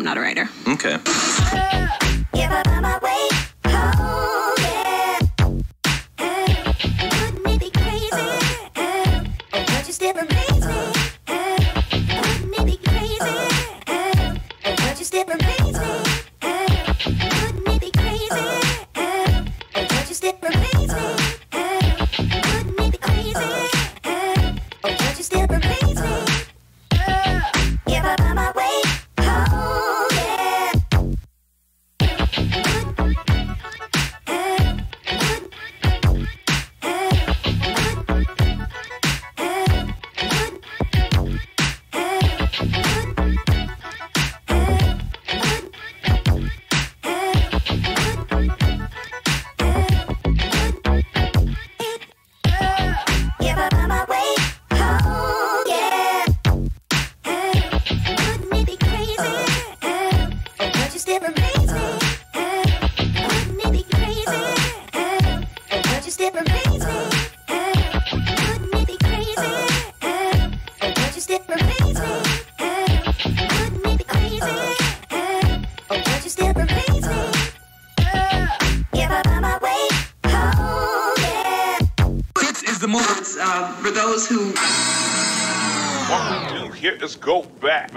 not a writer. Okay. For those who what we do here is go back.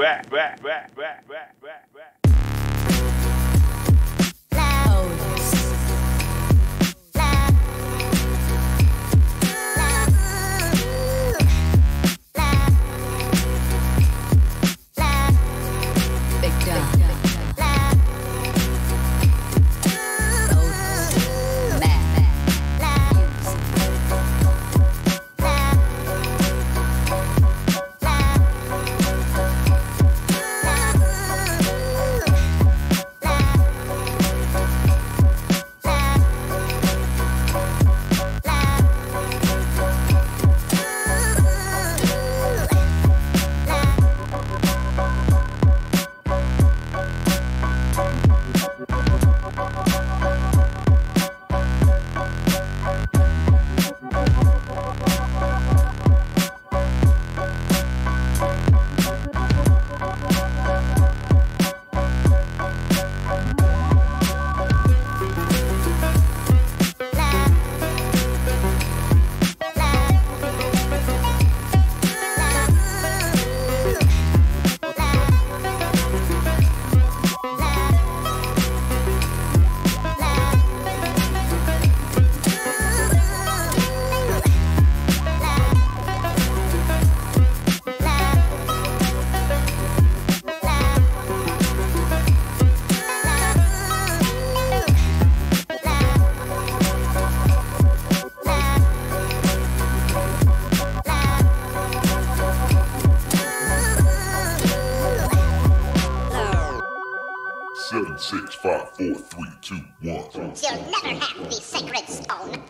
Seven, 6, 5, 4, 3, 2, 1. You'll never have the sacred stone.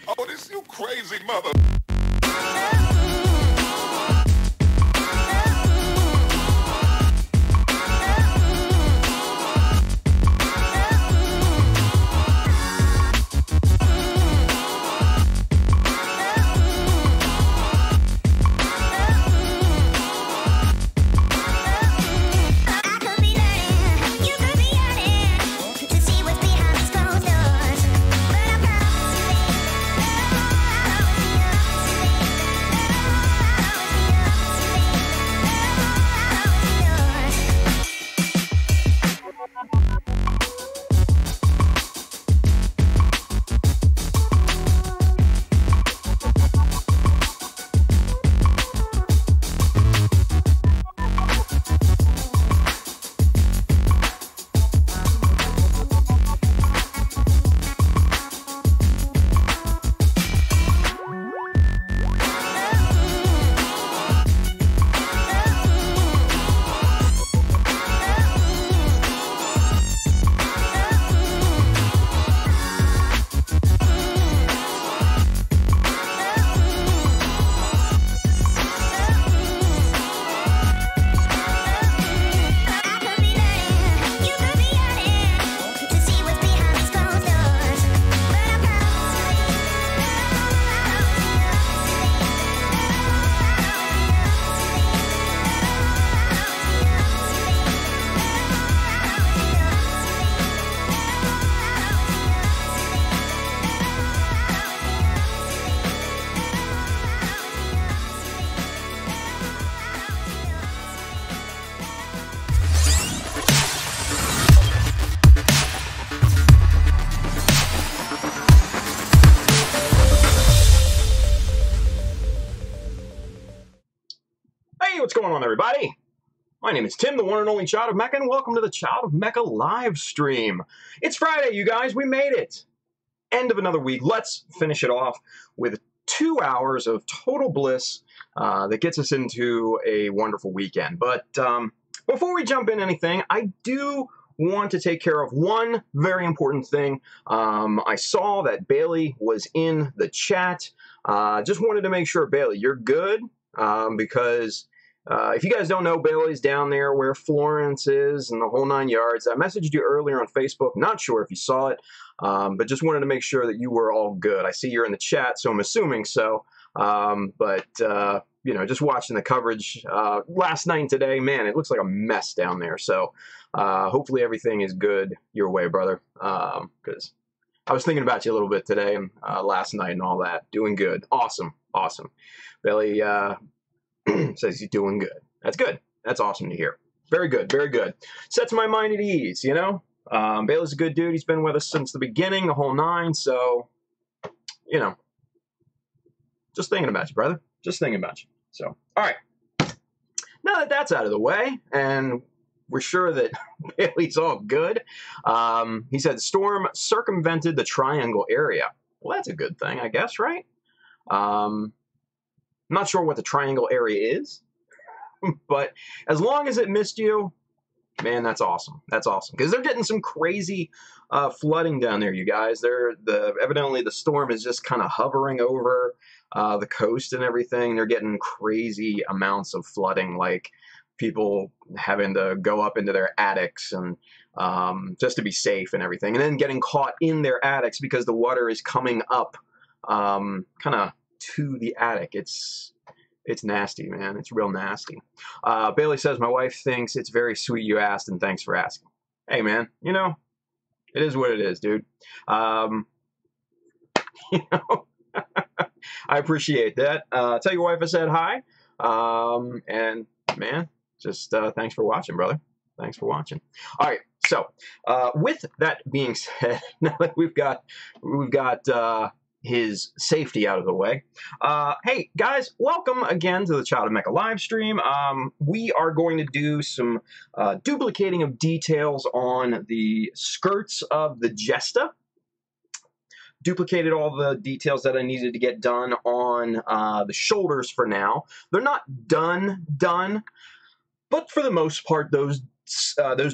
Oh, this you crazy mother. going on, everybody? My name is Tim, the one and only Child of Mecha, and welcome to the Child of Mecha live stream. It's Friday, you guys. We made it. End of another week. Let's finish it off with 2 hours of total bliss that gets us into a wonderful weekend. But before we jump in anything, I do want to take care of one very important thing. I saw that Bailey was in the chat. Just wanted to make sure, Bailey, you're good, because if you guys don't know, Bailey's down there where Florence is and the whole 9 yards. I messaged you earlier on Facebook. Not sure if you saw it, but just wanted to make sure that you were all good. I see you're in the chat, so I'm assuming so. You know, just watching the coverage last night and today, man, it looks like a mess down there. So hopefully everything is good your way, brother, because I was thinking about you a little bit today and last night and all that. Doing good. Awesome. Awesome. Bailey says he's doing good. That's good. That's awesome to hear. Very good. Very good. Sets my mind at ease, you know? Bailey's a good dude. He's been with us since the beginning, the whole 9. So, you know, just thinking about you, brother. Just thinking about you. So, all right. Now that that's out of the way, and we're sure that Bailey's all good, he said storm circumvented the triangle area. Well, that's a good thing, I guess, right? I'm not sure what the triangle area is, but as long as it missed you, man, that's awesome. That's awesome, because they're getting some crazy flooding down there, you guys. Evidently the storm is just kind of hovering over the coast and everything. They're getting crazy amounts of flooding, like people having to go up into their attics and just to be safe and everything, and then getting caught in their attics because the water is coming up kind of to the attic. It's nasty, man. It's real nasty. Bailey says, my wife thinks it's very sweet you asked, and thanks for asking. Hey, man, you know, it is what it is, dude. You know, I appreciate that. Tell your wife I said hi. And, man, just thanks for watching, brother. Thanks for watching. All right, so with that being said, now that we've got his safety out of the way. Hey, guys, welcome again to the Child of Mecha live stream. We are going to do some duplicating of details on the skirts of the Jesta. Duplicated all the details that I needed to get done on the shoulders for now. They're not done, but for the most part, those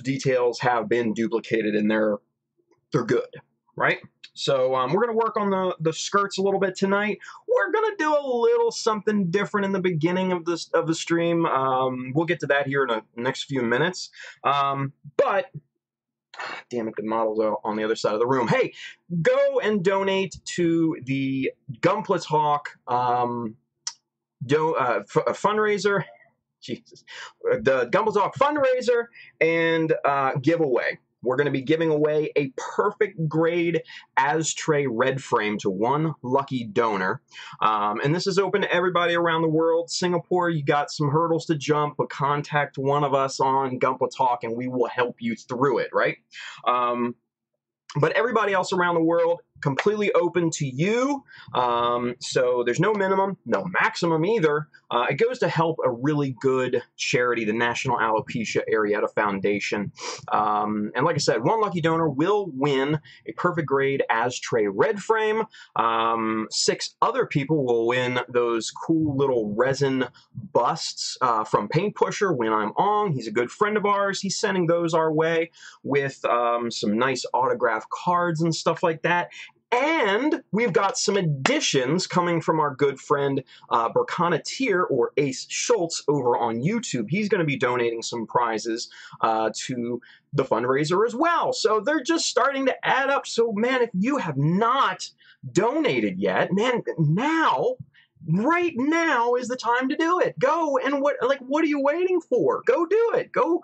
details have been duplicated and they're good, right? So we're going to work on the skirts a little bit tonight. We're going to do a little something different in the beginning of the stream. We'll get to that here in the next few minutes. But, damn it, the model's on the other side of the room. Hey, go and donate to the Gumplets Hawk fundraiser. Jesus. The Gumplets Hawk fundraiser and giveaway. We're going to be giving away a perfect grade ashtray red frame to one lucky donor. And this is open to everybody around the world. Singapore, you got some hurdles to jump, but contact one of us on Gumpa Talk and we will help you through it, right? But everybody else around the world, completely open to you. So there's no minimum, no maximum either. It goes to help a really good charity, the National Alopecia Areata Foundation. And like I said, one lucky donor will win a perfect grade ashtray red frame. 6 other people will win those cool little resin busts from Paint Pusher when I'm on. He's a good friend of ours. He's sending those our way with some nice autograph cards and stuff like that. And we've got some additions coming from our good friend Berkanatir, or Ace Schultz, over on YouTube. He's going to be donating some prizes to the fundraiser as well. So they're just starting to add up. So, man, if you have not donated yet, man, right now is the time to do it. Go and what are you waiting for? Go do it. Go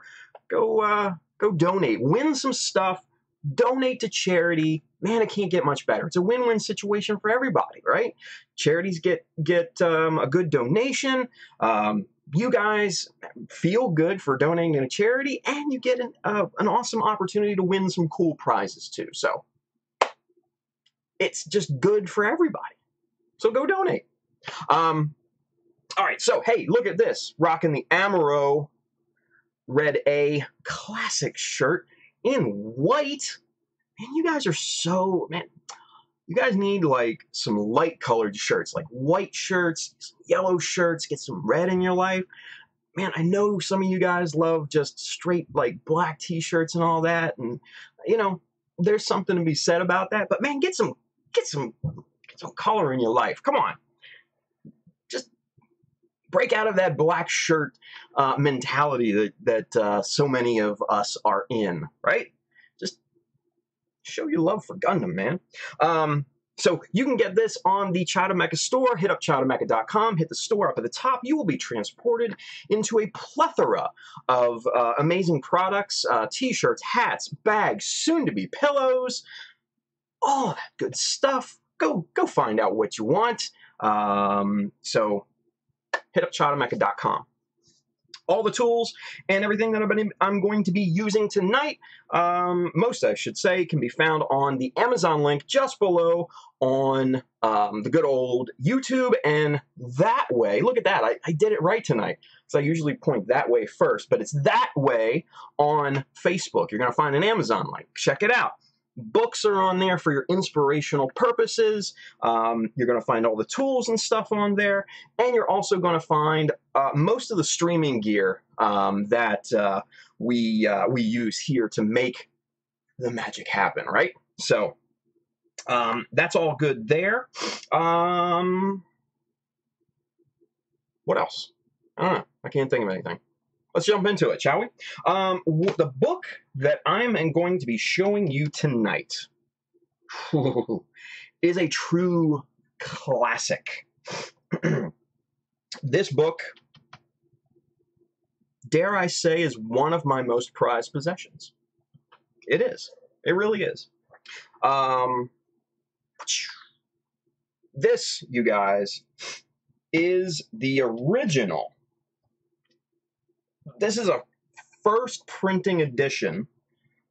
donate. Win some stuff. Donate to charity. Man, it can't get much better. It's a win-win situation for everybody, right? Charities get a good donation. You guys feel good for donating to a charity, and you get an awesome opportunity to win some cool prizes too. So it's just good for everybody. So go donate. All right, so hey, look at this. Rocking the Amaro Red A classic shirt in white. Man, you guys are so, man, you guys need like some light colored shirts, like white shirts, some yellow shirts, get some red in your life. Man, I know some of you guys love just straight like black t-shirts and all that, and you know, there's something to be said about that, but man, get some color in your life. Come on. Just break out of that black shirt mentality that so many of us are in, right? Just show your love for Gundam, man. So you can get this on the Child of Mecha store. Hit up childofmecha.com, hit the store up at the top. You will be transported into a plethora of amazing products, t-shirts, hats, bags, soon-to-be pillows, all that good stuff. Go find out what you want. So hit up childofmecha.com. All the tools and everything that I'm going to be using tonight, most I should say, can be found on the Amazon link just below on the good old YouTube. And that way, look at that, I did it right tonight. So I usually point that way first, but it's that way on Facebook. You're going to find an Amazon link. Check it out. Books are on there for your inspirational purposes. You're going to find all the tools and stuff on there. And you're also going to find most of the streaming gear that we use here to make the magic happen, right? So that's all good there. What else? I don't know. I can't think of anything. Let's jump into it, shall we? The book that I'm going to be showing you tonight is a true classic. This book, dare I say, is one of my most prized possessions. It is. It really is. This, you guys, is the original. This is a first printing edition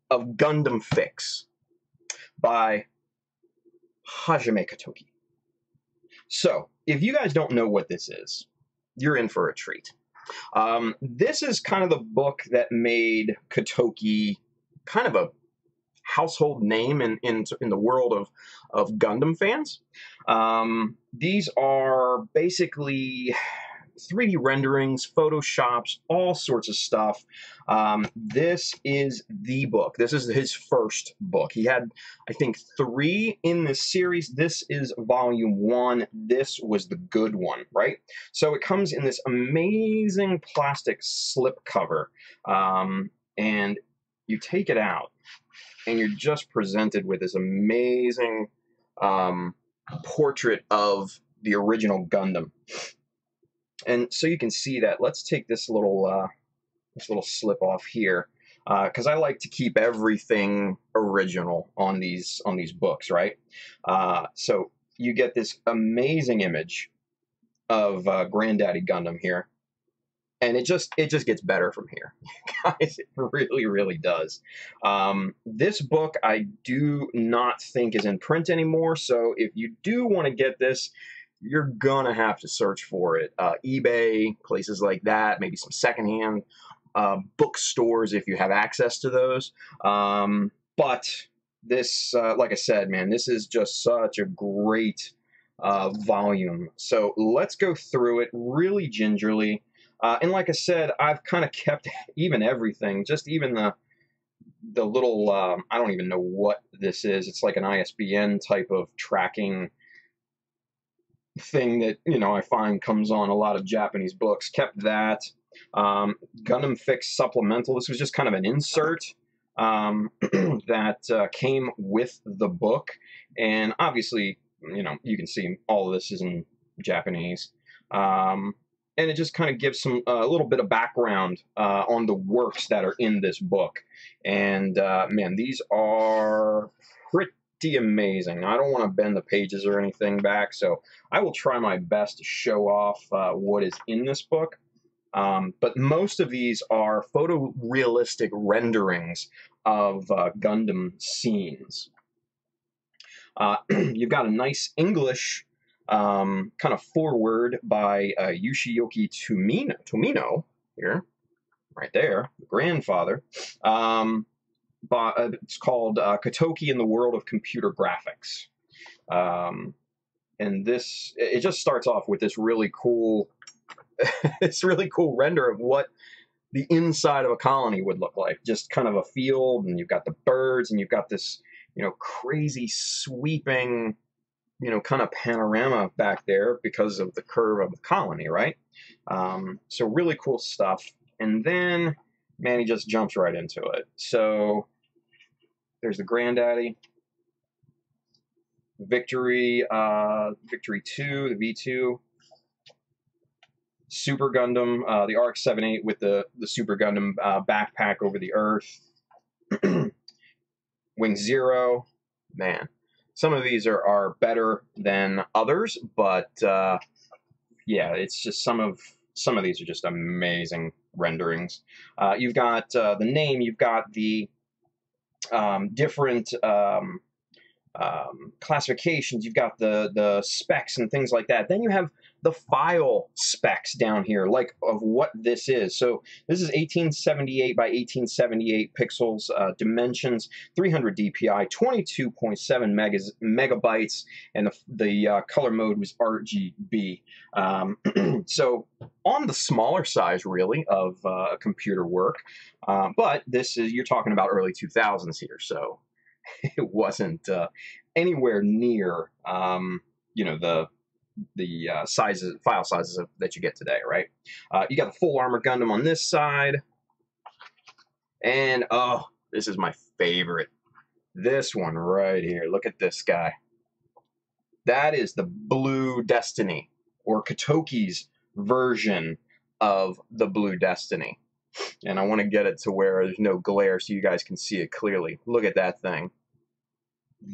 of Gundam Fix by Hajime Katoki. So, if you guys don't know what this is, you're in for a treat. This is kind of the book that made Katoki kind of a household name in the world of Gundam fans. These are basically 3D renderings, photoshops, all sorts of stuff. This is the book. This is his first book. He had, I think, 3 in this series. This is volume 1. This was the good one, right? So it comes in this amazing plastic slipcover, and you take it out, and you're just presented with this amazing portrait of the original Gundam. And so you can see that. Let's take this little slip off here, because I like to keep everything original on these books, right? So you get this amazing image of Granddaddy Gundam here, and it just gets better from here, guys. It really, really does. This book I do not think is in print anymore, so if you do want to get this, you're gonna have to search for it. eBay, places like that, maybe some secondhand bookstores if you have access to those. But this, like I said, man, this is just such a great volume. So let's go through it really gingerly. And like I said, I've kind of kept even everything, just even the little, I don't even know what this is. It's like an ISBN type of tracking thing that, you know, I find comes on a lot of Japanese books. Kept that. Gundam Fix supplemental. This was just kind of an insert that came with the book. And obviously, you know, you can see all of this is in Japanese. And it just kind of gives some a little bit of background on the works that are in this book. And man, these are pretty amazing. I don't want to bend the pages or anything back, so I will try my best to show off what is in this book. But most of these are photorealistic renderings of Gundam scenes. You've got a nice English kind of foreword by Yoshiyuki Tomino here, right there, the grandfather. It's called Kotoki in the World of Computer Graphics. And it just starts off with this really cool, render of what the inside of a colony would look like. Just kind of a field, and you've got the birds, and you've got this, crazy sweeping, kind of panorama back there because of the curve of the colony, right? So really cool stuff. And then Manny just jumps right into it. So there's the granddaddy. Victory 2, the V2. Super Gundam, the ARC 7-8 with the Super Gundam backpack over the Earth. Wing 0. Man, some of these are better than others, but yeah, it's just some of these are just amazing renderings. You've got the name, you've got the different classifications, you've got the specs and things like that. Then you have the file specs down here, like of what this is. So this is 1878 by 1878 pixels, dimensions, 300 DPI, 22.7 megabytes, and the color mode was RGB. So on the smaller size, really, of computer work, but you're talking about early 2000s here, so it wasn't anywhere near, the file sizes that you get today, right? You got the full armor Gundam on this side, and oh, this is my favorite. This one right here. Look at this guy. That is the Blue Destiny, or Kotoki's version of the Blue Destiny. And I want to get it to where there's no glare so you guys can see it clearly. Look at that thing.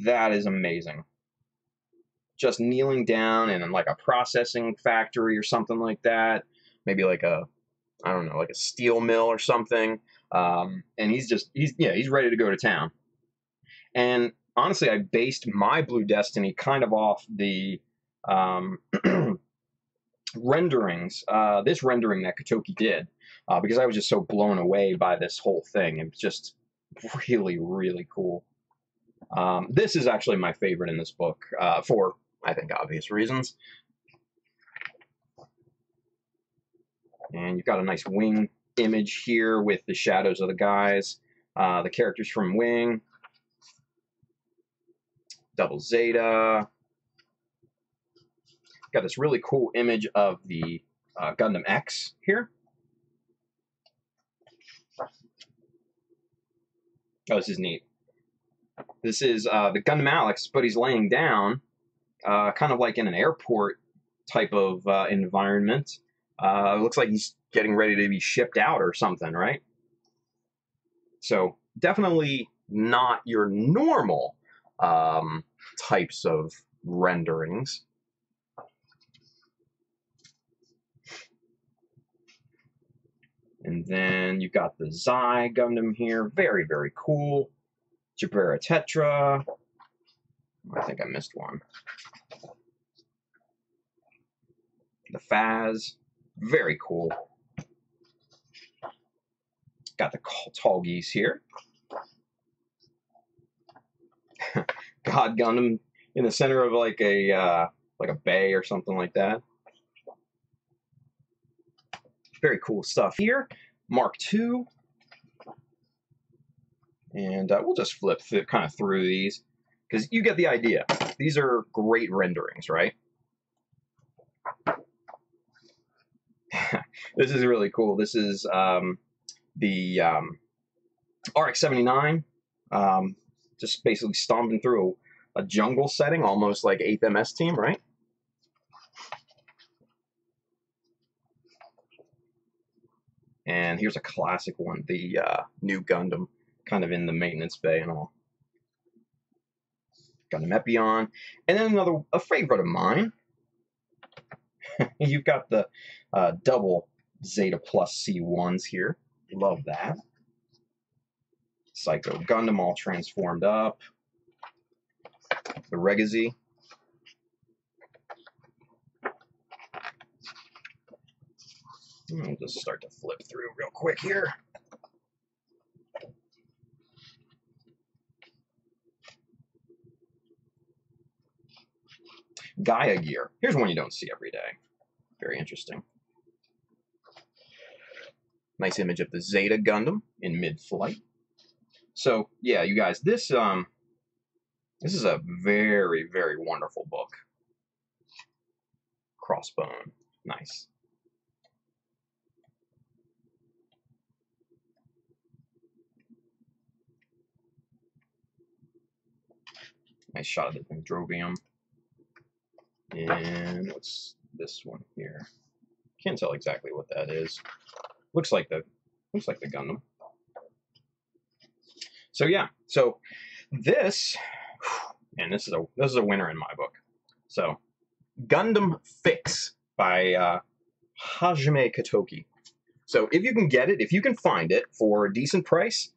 That is amazing. Just kneeling down in like a processing factory or something like that. Maybe like a steel mill or something. And he's ready to go to town. And honestly, I based my Blue Destiny kind of off the renderings, this rendering that Kotoki did, because I was just so blown away by this whole thing. It was just really, really cool. This is actually my favorite in this book, for, I think, obvious reasons. And you've got a nice Wing image here with the shadows of the guys, the characters from Wing, Double Zeta. Got this really cool image of the Gundam X here. Oh, this is neat. This is the Gundam Alex, but he's laying down, kind of like in an airport type of environment. It looks like he's getting ready to be shipped out or something, right? So definitely not your normal types of renderings. And then you've got the Zai Gundam here. Very, very cool. Jabera Tetra. I think I missed one. The Faz. Very cool. Got the Tall Geese here. God Gundam in the center of like a bay or something like that. Very cool stuff here. Mark II. And we'll just flip kind of through these, because you get the idea. These are great renderings, right? This is really cool. This is the RX-79, just basically stomping through a jungle setting, almost like 8th MS Team, right? And here's a classic one, the new Gundam, kind of in the maintenance bay and all. Gundam Epion. And then a favorite of mine. You've got the double Zeta Plus C1s here. Love that. Psycho Gundam all transformed up. The Regazi. I'll just start to flip through real quick here. Gaia gear. Here's one you don't see every day. Very interesting. Nice image of the Zeta Gundam in mid-flight. So, yeah, you guys, this is a very, very wonderful book. Crossbone. Nice. Nice shot of the Dendrobium. And what's this one here? Can't tell exactly what that is. Looks like the Gundam. So yeah, so this, and this is a winner in my book. So Gundam Fix by Hajime Katoki. So if you can get it, if you can find it for a decent price,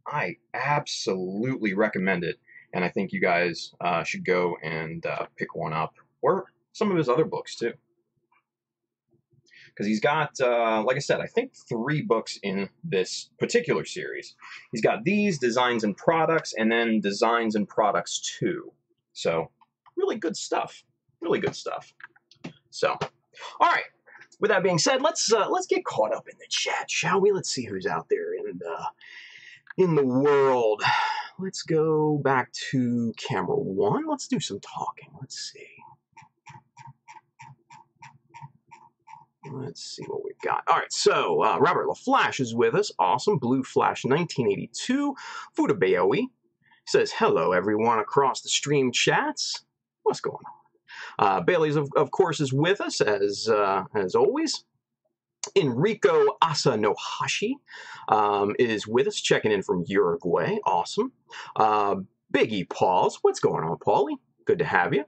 I absolutely recommend it. And I think you guys should go and pick one up, or some of his other books too. Because he's got, like I said, I think 3 books in this particular series. He's got these, Designs and Products, and then Designs and Products 2. So, really good stuff. Really good stuff. So, all right. With that being said, let's get caught up in the chat, shall we? Let's see who's out there in the world. Let's go back to camera 1. Let's do some talking. Let's see. Let's see what we've got. All right, so Robert LaFlash is with us. Awesome. Blue Flash 1982. Fudabeoe says, hello, everyone across the stream chats. What's going on? Bailey's, of course, is with us, as always. Enrico Asanohashi is with us, checking in from Uruguay. Awesome. Biggie Pauls. What's going on, Paulie? Good to have you.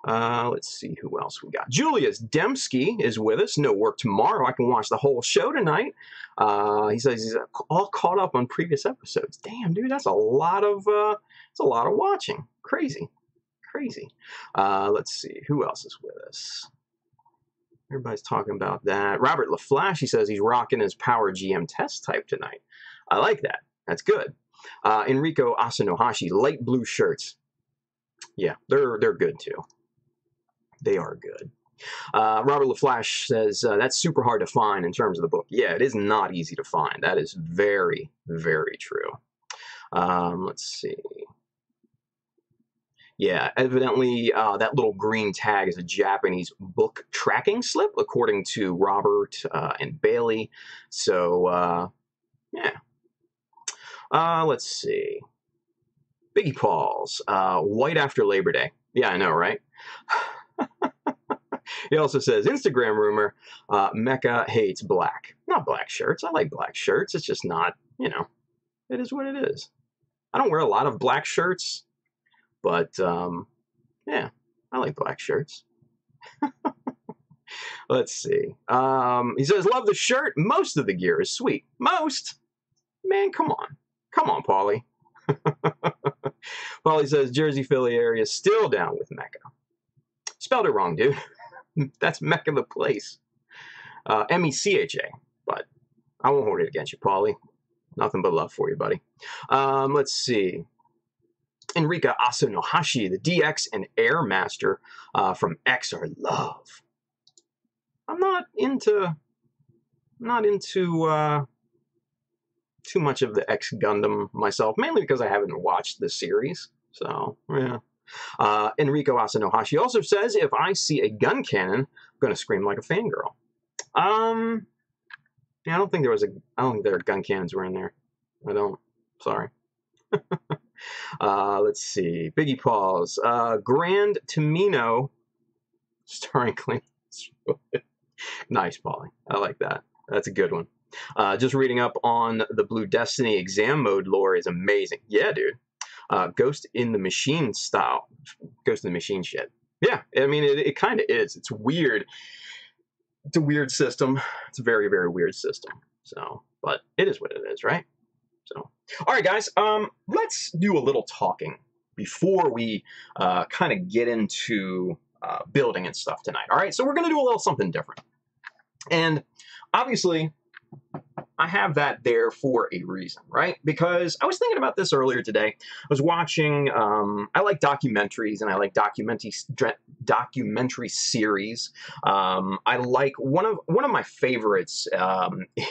Let's see who else we got. Julius Dembski is with us. No work tomorrow. I can watch the whole show tonight. He says he's all caught up on previous episodes. Damn, dude, that's a lot of watching. Crazy. Let's see who else is with us. Everybody's talking about that. Robert LaFlash, he says he's rocking his Power GM test type tonight. I like that. That's good. Enrico Asanohashi, light blue shirts. Yeah, they're good too. They are good. Robert LaFlash says, that's super hard to find in terms of the book. Yeah, it is not easy to find. That is very, very true. Let's see. Yeah, evidently that little green tag is a Japanese book tracking slip, according to Robert and Bailey. So, yeah. Let's see. Biggie Pauls, white after Labor Day. Yeah, I know, right? He also says, Instagram rumor, Mecha hates black. Not black shirts. I like black shirts. It's just not, it is what it is. I don't wear a lot of black shirts, but, yeah, I like black shirts. Let's see. He says, love the shirt. Most of the gear is sweet. Most? Man, come on. Come on, Paulie. Paulie says, Jersey, Philly area, still down with Mecha. Spelled it wrong, dude. That's Mecha the place. M-E-C-H-A. But I won't hold it against you, Paulie. Nothing but love for you, buddy. Let's see. Enrica Asanohashi, the DX and Air Master from X are love. I'm not into too much of the X Gundam myself, mainly because I haven't watched the series. So, yeah. Enrico Asanohashi also says, if I see a gun cannon, I'm going to scream like a fangirl. Yeah, I don't think there are gun cannons were in there. I don't. Sorry. Let's see. Biggie Paws. Grand Tamino, starring Clint Eastwood. Nice, Paulie. I like that. That's a good one. Just reading up on the Blue Destiny exam mode lore is amazing. Yeah, dude. Ghost in the Machine style. Ghost in the Machine shit. Yeah, I mean, it kind of is. It's weird. It's a weird system. It's a very, very weird system. So, but it is what it is, right? So, all right, guys. Let's do a little talking before we kind of get into building and stuff tonight. All right, so we're going to do a little something different. And obviously, I have that there for a reason, right? Because I was thinking about this earlier today. I was watching, I like documentaries and I like documentary series. I like one of my favorites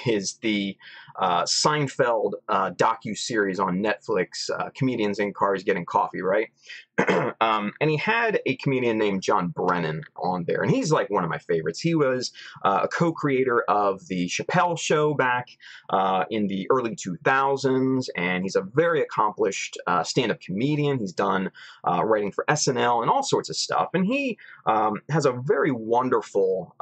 is the Seinfeld docu-series on Netflix, Comedians in Cars Getting Coffee, right? And he had a comedian named John Brennan on there, and he's like one of my favorites. He was a co-creator of the Chappelle Show back in the early 2000s, and he's a very accomplished stand-up comedian. He's done writing for SNL and all sorts of stuff, and he has a very wonderful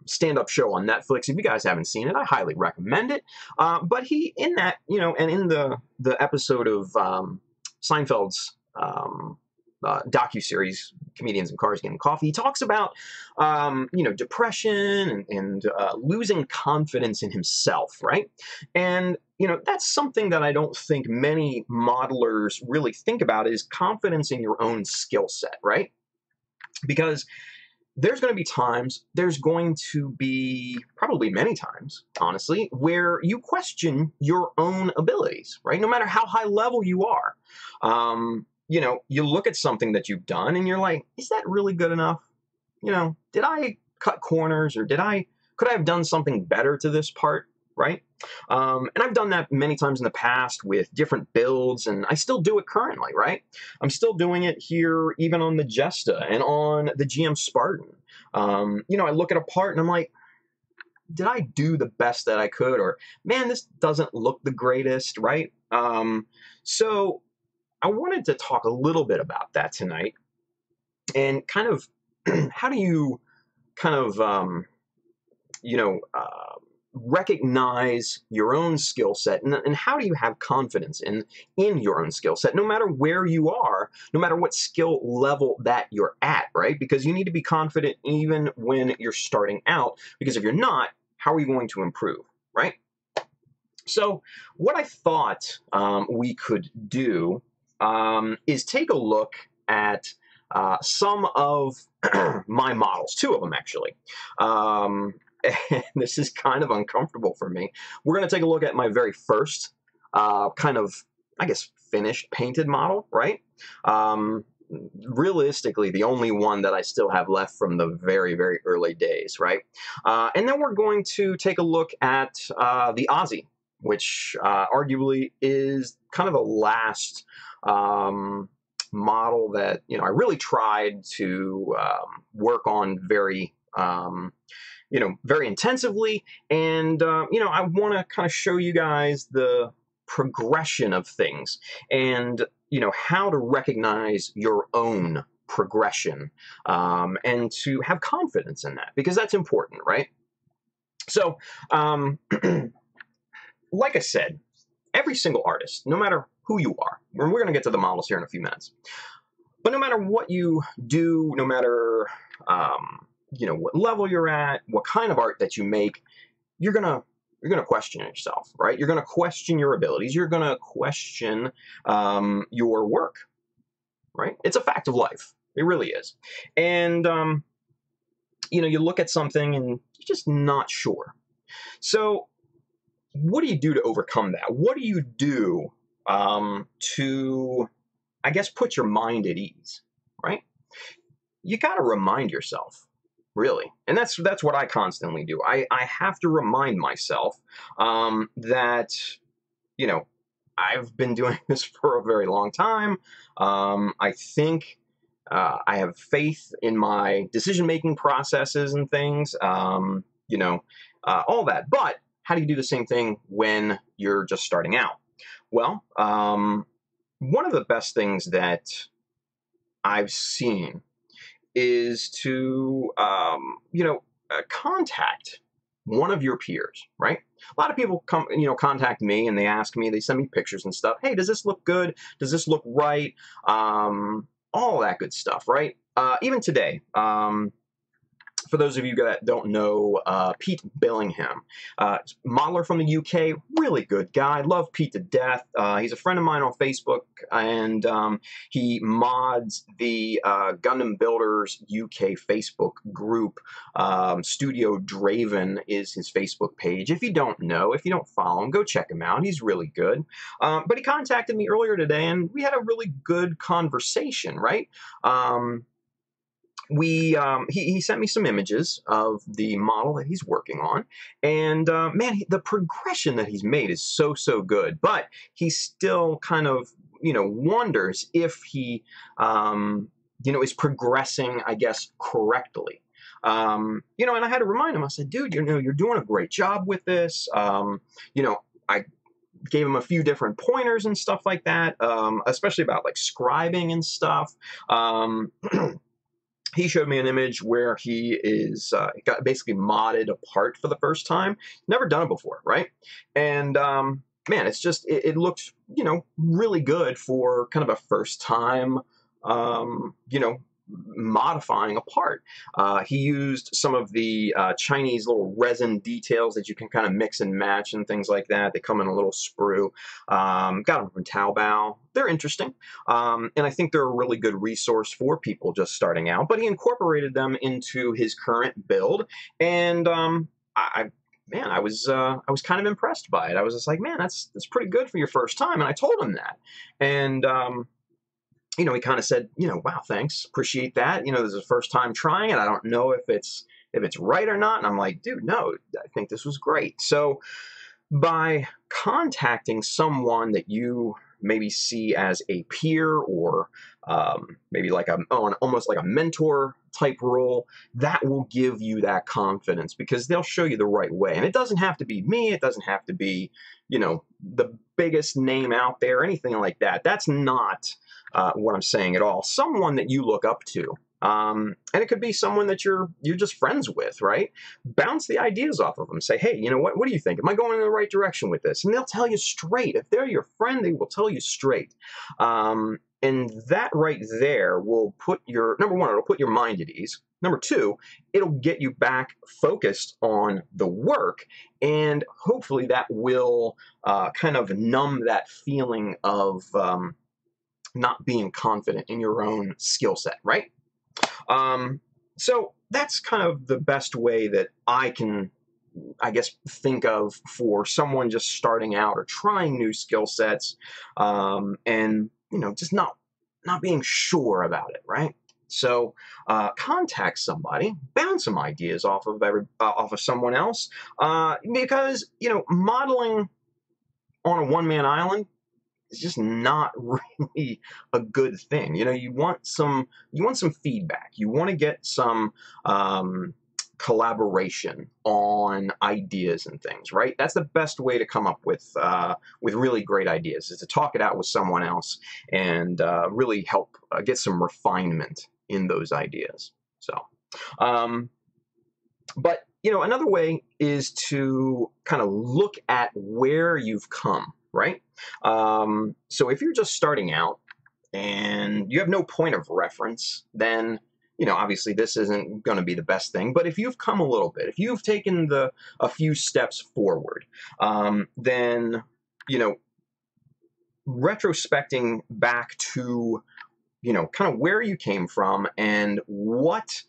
stand-up show on Netflix. If you guys haven't seen it, I highly recommend it. But he, in that, and in the episode of Seinfeld's docu-series, Comedians in Cars Getting Coffee, he talks about, depression and losing confidence in himself, right? And, that's something that I don't think many modelers really think about, is confidence in your own skill set, right? Because there's going to be times, there's going to be probably many times, honestly, where you question your own abilities, right? No matter how high level you are. You look at something that you've done and you're like, is that really good enough? Did I cut corners, or could I have done something better to this part, right? And I've done that many times in the past with different builds, and I still do it currently, right? I'm still doing it here, even on the Jesta and on the GM Spartan. I look at a part and I'm like, did I do the best that I could? Or, man, this doesn't look the greatest, right? So I wanted to talk a little bit about that tonight, and kind of how do you kind of, recognize your own skill set, and how do you have confidence in your own skill set, no matter where you are, no matter what skill level that you're at, right? Because you need to be confident even when you're starting out, because if you're not, how are you going to improve, right? So what I thought we could do is take a look at some of my models, two of them actually. And this is kind of uncomfortable for me. We're going to take a look at my very first kind of, I guess, finished painted model, right? Realistically, the only one that I still have left from the very, very early days, right? And then we're going to take a look at the Aussie, which arguably is kind of the last model that, I really tried to work on very very intensively. And, I want to kind of show you guys the progression of things and, how to recognize your own progression and to have confidence in that, because that's important, right? So, like I said, every single artist, no matter who you are, we're going to get to the models here in a few minutes, but no matter what you do, no matter what level you're at, what kind of art that you make, you're gonna question yourself, right? You're gonna question your abilities. You're gonna question your work, right? It's a fact of life. It really is. And you look at something and you're just not sure. So what do you do to overcome that? What do you do to, I guess, put your mind at ease, right? You got to remind yourself. Really. And that's what I constantly do. I have to remind myself that, I've been doing this for a very long time. I think I have faith in my decision-making processes and things, all that. But how do you do the same thing when you're just starting out? Well, one of the best things that I've seen is to, contact one of your peers, right? A lot of people come, contact me and they ask me, they send me pictures and stuff. Hey, does this look good? Does this look right? All that good stuff, right? Even today, for those of you that don't know, Pete Billingham, modeler from the UK, really good guy. Love Pete to death. He's a friend of mine on Facebook, and he mods the Gundam Builders UK Facebook group. Studio Draven is his Facebook page. If you don't know, if you don't follow him, go check him out. He's really good. But he contacted me earlier today, and we had a really good conversation, right? He sent me some images of the model that he's working on, and man, the progression that he's made is so good. But he still kind of wonders if he is progressing, I guess, correctly. And I had to remind him. I said, dude, you're doing a great job with this. I gave him a few different pointers and stuff like that, especially about like scribing and stuff. He showed me an image where he is got basically modded a part for the first time. Never done it before, right? And man, it's just it looked really good for kind of a first time modifying a part. He used some of the Chinese little resin details that you can kind of mix and match and things like that. They come in a little sprue. Got them from Taobao. They're interesting. And I think they're a really good resource for people just starting out. But he incorporated them into his current build. And I was kind of impressed by it. I was just like, man, that's pretty good for your first time. And I told him that. And he kind of said, wow, thanks, appreciate that. This is the first time trying it. I don't know if it's right or not. And I'm like, dude, no, I think this was great. So by contacting someone that you maybe see as a peer or maybe like almost like a mentor type role, that will give you that confidence because they'll show you the right way. And it doesn't have to be me. It doesn't have to be, the biggest name out there, anything like that. That's not what I'm saying at all. Someone that you look up to. And it could be someone that you're just friends with, right? Bounce the ideas off of them. Say, hey, what do you think? Am I going in the right direction with this? And they'll tell you straight. If they're your friend, they will tell you straight. And that right there will put number one, it'll put your mind at ease. Number two, it'll get you back focused on the work. And hopefully that will kind of numb that feeling of not being confident in your own skill set, right? So that's kind of the best way that I can, I guess, think of for someone just starting out or trying new skill sets, and just not being sure about it, right? So contact somebody, bounce some ideas off of someone else, because modeling on a one-man island is just not really a good thing. You want some feedback. You want to get some collaboration on ideas and things, right? That's the best way to come up with really great ideas, is to talk it out with someone else and really help get some refinement in those ideas. So, but another way is to kind of look at where you've come, right? So if you're just starting out and you have no point of reference, then obviously this isn't going to be the best thing. But if you've come a little bit, if you've taken a few steps forward, then retrospecting back to kind of where you came from and what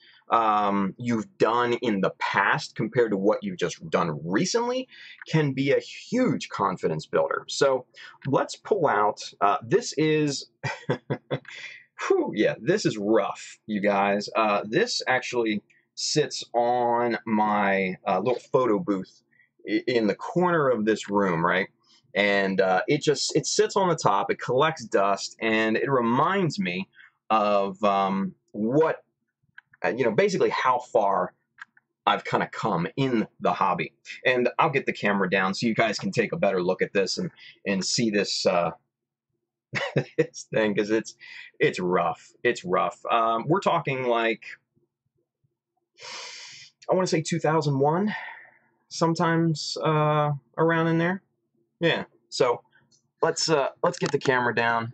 you've done in the past compared to what you've just done recently can be a huge confidence builder. So let's pull out, this is, this is rough, you guys. This actually sits on my little photo booth in the corner of this room, right? And it sits on the top, it collects dust, and it reminds me of what, basically how far I've kind of come in the hobby. And I'll get the camera down so you guys can take a better look at this and see this this thing, because it's rough. It's rough. We're talking like, I want to say 2001, sometimes around in there. Yeah. So let's get the camera down.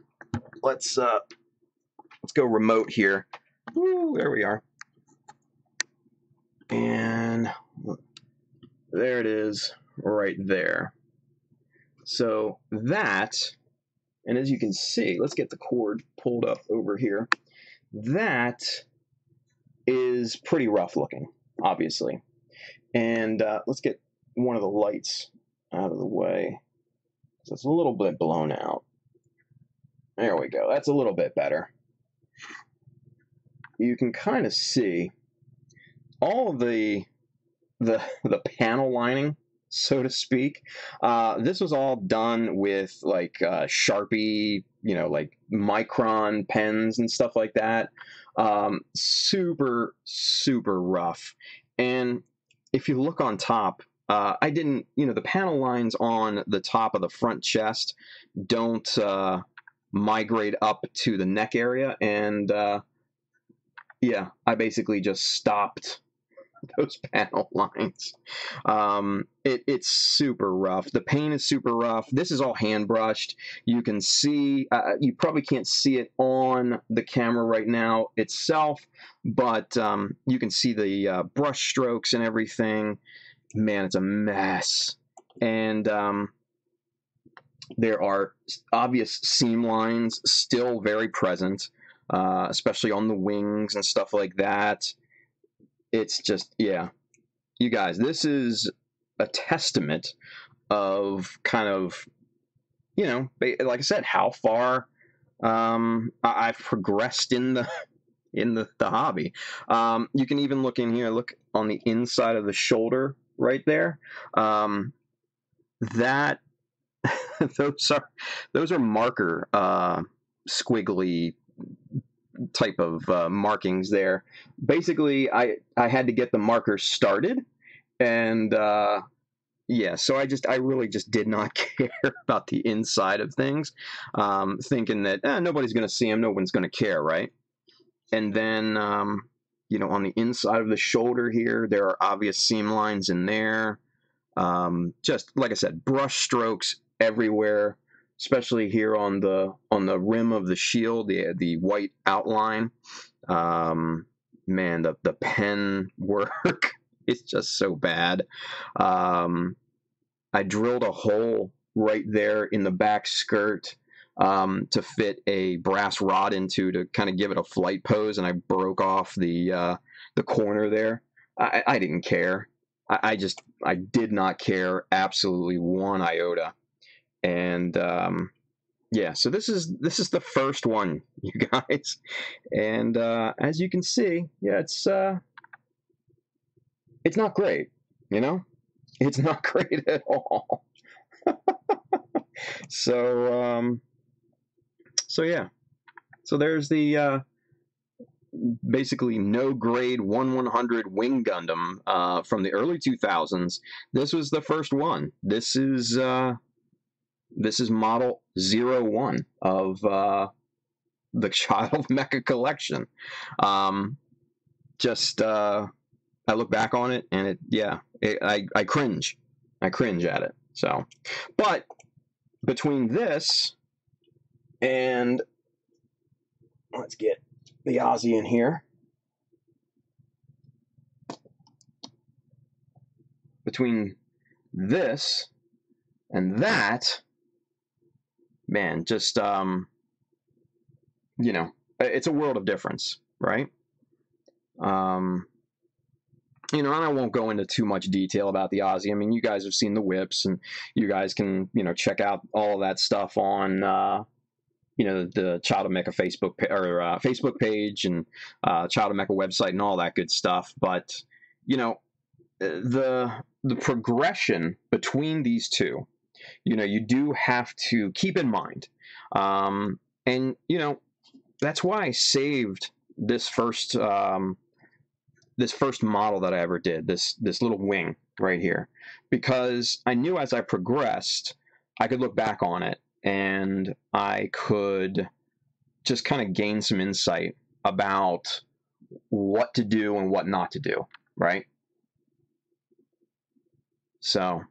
Let's go remote here. Woo, there we are. And there it is right there. So that, and as you can see, let's get the cord pulled up over here. That is pretty rough looking, obviously. And let's get one of the lights out of the way. So it's a little bit blown out. There we go. That's a little bit better. You can kind of see all of the panel lining, so to speak. This was all done with like Sharpie, like micron pens and stuff like that. Super, super rough. And if you look on top, I didn't, the panel lines on the top of the front chest don't migrate up to the neck area. And yeah, I basically just stopped those panel lines. It's super rough. The paint is super rough. This is all hand brushed. You can see, you probably can't see it on the camera right now itself, but you can see the brush strokes and everything. Man, it's a mess. And there are obvious seam lines still very present, especially on the wings and stuff like that. It's just, yeah. You guys, this is a testament of kind of, like I said, how far I've progressed in the hobby. You can even look in here, look on the inside of the shoulder right there. That those are marker squiggly type of markings there. Basically, I had to get the markers started, and yeah, so I really just did not care about the inside of things, thinking that nobody's going to see them, no one's going to care, right? And then on the inside of the shoulder here, there are obvious seam lines in there. Just like I said, brush strokes everywhere, especially here on the rim of the shield, the white outline. Man, the pen work is just so bad. I drilled a hole right there in the back skirt to fit a brass rod into to kind of give it a flight pose, and I broke off the corner there. I didn't care. I did not care absolutely one iota. And yeah, so this is the first one, you guys. And as you can see, yeah, it's not great, It's not great at all. So yeah. So there's the basically no grade 1/100 Wing Gundam from the early 2000s. This was the first one. This is model 01 of the Child of Mecha collection. I look back on it and I cringe. I cringe at it. So, but between this and let's get the Aussie in here. Between this and that, man, just it's a world of difference, right? And I won't go into too much detail about the Aussie. I mean, you guys have seen the whips, and you guys can, check out all of that stuff on, the Child of Mecha Facebook page and Child of Mecha website and all that good stuff. But, the progression between these two, you do have to keep in mind. And, that's why I saved this first model that I ever did, this little wing right here, because I knew as I progressed, I could look back on it and I could just kind of gain some insight about what to do and what not to do, right? So,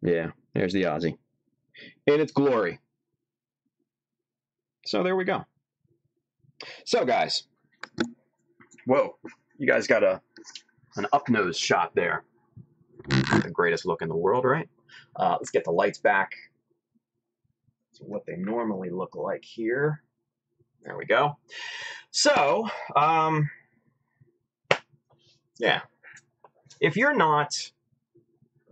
yeah, there's the Aussie in its glory. So there we go. So guys, whoa, you guys got an up nose shot there. the greatest look in the world, right? Let's get the lights back to what they normally look like here. There we go. So, yeah. If you're not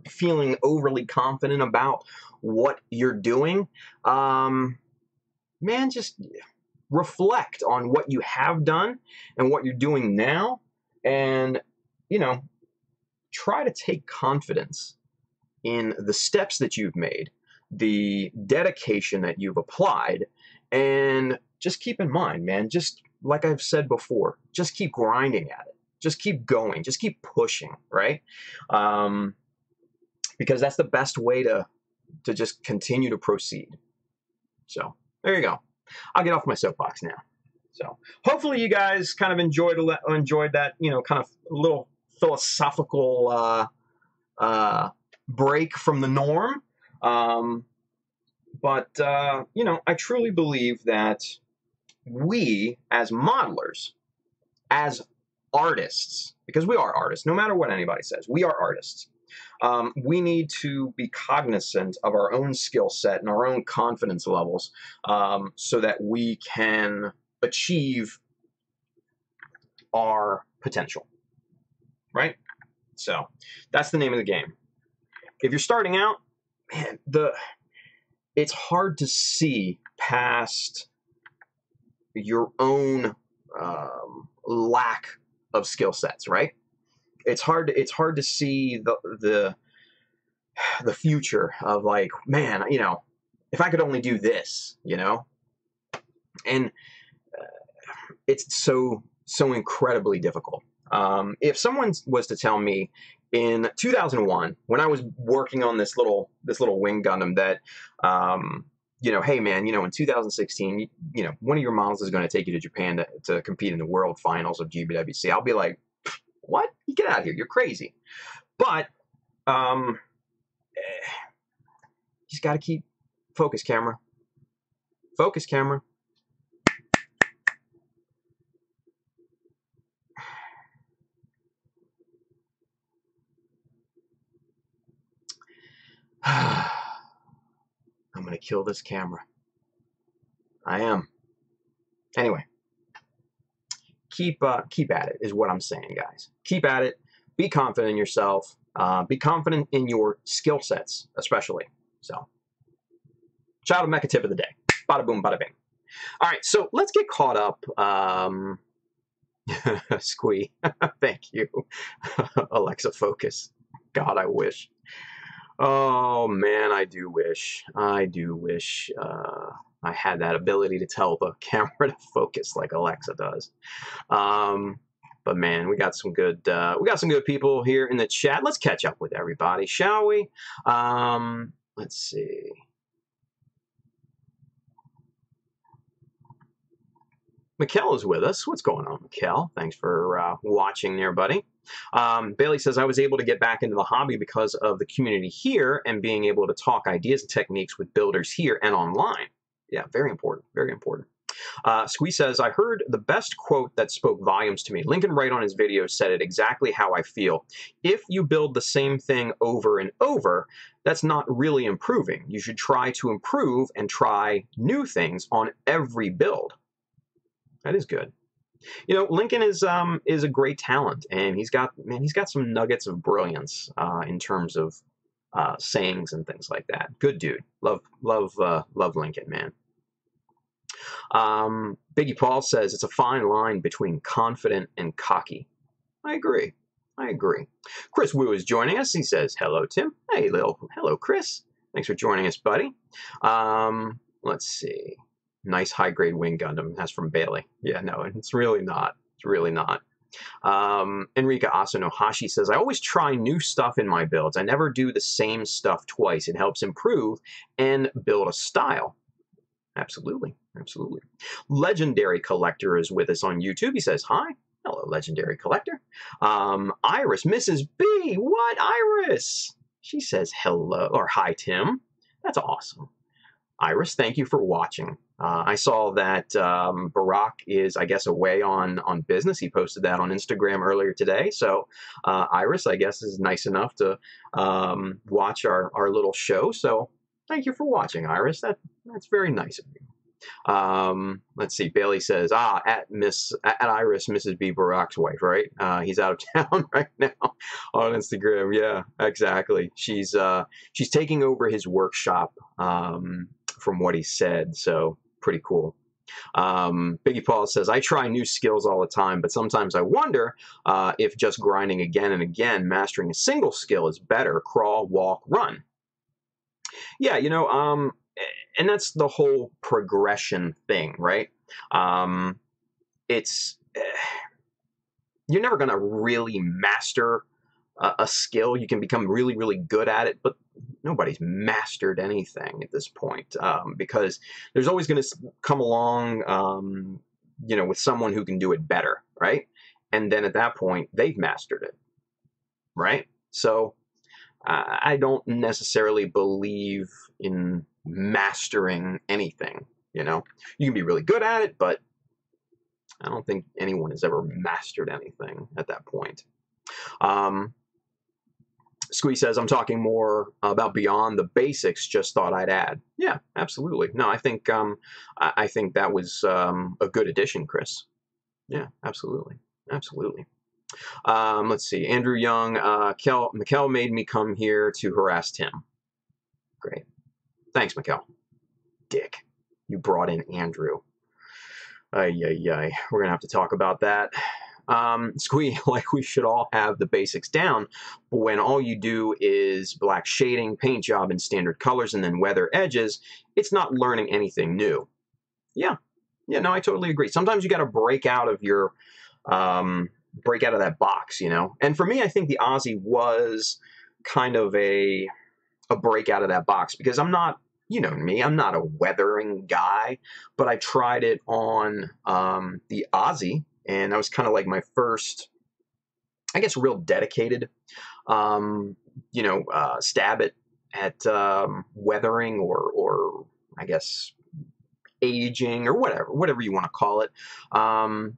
feeling overly confident about what you're doing, man, just reflect on what you have done and what you're doing now, and, you know, try to take confidence in the steps that you've made, the dedication that you've applied, and just keep in mind, man, just like I've said before, just keep grinding at it. Just keep going. Just keep pushing, right? Because that's the best way to just continue to proceed. So there you go. I'll get off my soapbox now. So hopefully you guys kind of enjoyed that, you know, kind of little philosophical break from the norm. But you know, I truly believe that we as modelers, as artists, because we are artists, no matter what anybody says, we are artists. We need to be cognizant of our own skill set and our own confidence levels, so that we can achieve our potential, right? So that's the name of the game. If you're starting out, man, it's hard to see past your own lack of skill sets, right? It's hard to see the future of, like, man, you know, if I could only do this, you know, and it's so incredibly difficult. If someone was to tell me in 2001, when I was working on this little wing Gundam, that you know, hey man, you know, in 2016, you know, one of your models is going to take you to Japan to compete in the world finals of GBWC, I'll be like, what? You get out of here, you're crazy. But just got to keep focus, camera. Focus, camera. I'm going to kill this camera. I am. Anyway, keep at it is what I'm saying, guys. Keep at it. Be confident in yourself. Be confident in your skill sets, especially. So, Child of Mecha tip of the day. Bada boom, bada bing. All right, so let's get caught up. Squee. Thank you. Alexa, focus. God, I wish. Oh, man, I do wish. I do wish I had that ability to tell the camera to focus like Alexa does. But man, we got some good people here in the chat. Let's catch up with everybody, shall we? Let's see. Mikkel is with us. What's going on, Mikkel? Thanks for watching there, buddy. Bailey says, I was able to get back into the hobby because of the community here and being able to talk ideas and techniques with builders here and online. Yeah, very important, very important. Squee says, I heard the best quote that spoke volumes to me. Lincoln Wright on his video said it exactly how I feel. If you build the same thing over and over, that's not really improving. You should try to improve and try new things on every build. That is good. You know, Lincoln is a great talent, and he's got some nuggets of brilliance in terms of sayings and things like that. Good dude. Love Lincoln, man. Biggie Paul says it's a fine line between confident and cocky. I agree. Chris Wu is joining us. He says, hello, Tim. Hey, hello, Chris. Thanks for joining us, buddy. Let's see. Nice high-grade wing Gundam. That's from Bailey. Yeah, no, it's really not. It's really not. Enrika Asanohashi says, I always try new stuff in my builds. I never do the same stuff twice. It helps improve and build a style. Absolutely. Absolutely. Legendary Collector is with us on YouTube. He says, hi. Hello, Legendary Collector. Iris, Mrs. B. What, Iris? She says hello, or hi, Tim. That's awesome. Iris, thank you for watching. I saw that Barack is, I guess, away on business. He posted that on Instagram earlier today. So Iris, I guess, is nice enough to watch our little show. So thank you for watching, Iris. That's very nice of you. Let's see. Bailey says, at Iris, Mrs. B. Barack's wife, right? He's out of town right now on Instagram. Yeah, exactly. She's taking over his workshop from what he said. So pretty cool. Biggie Paul says, I try new skills all the time, but sometimes I wonder if just grinding again and again, mastering a single skill is better. Crawl, walk, run. Yeah, and that's the whole progression thing, right? It's you're never going to really master a skill. You can become really, really good at it, but nobody's mastered anything at this point, because there's always going to come along, with someone who can do it better, right? And then at that point, they've mastered it, right? So I don't necessarily believe in mastering anything. You can be really good at it, but I don't think anyone has ever mastered anything at that point. Squee says, I'm talking more about beyond the basics, just thought I'd add. Yeah, absolutely. No, I think that was a good addition, Chris. Yeah, absolutely. Absolutely. Let's see. Andrew Young, Mikkel made me come here to harass Tim. Great. Thanks, Mikkel. Dick. You brought in Andrew. Ay. We're going to have to talk about that. Squee, like we should all have the basics down, but when all you do is black shading, paint job in standard colors, and then weather edges, it's not learning anything new. Yeah, no, I totally agree. Sometimes you got to break out of that box, And for me, I think the Aussie was kind of a break out of that box, because I'm not, me, I'm not a weathering guy, but I tried it on the Aussie. And that was kind of like my first, I guess, real dedicated, stab at weathering or I guess aging or whatever you want to call it. And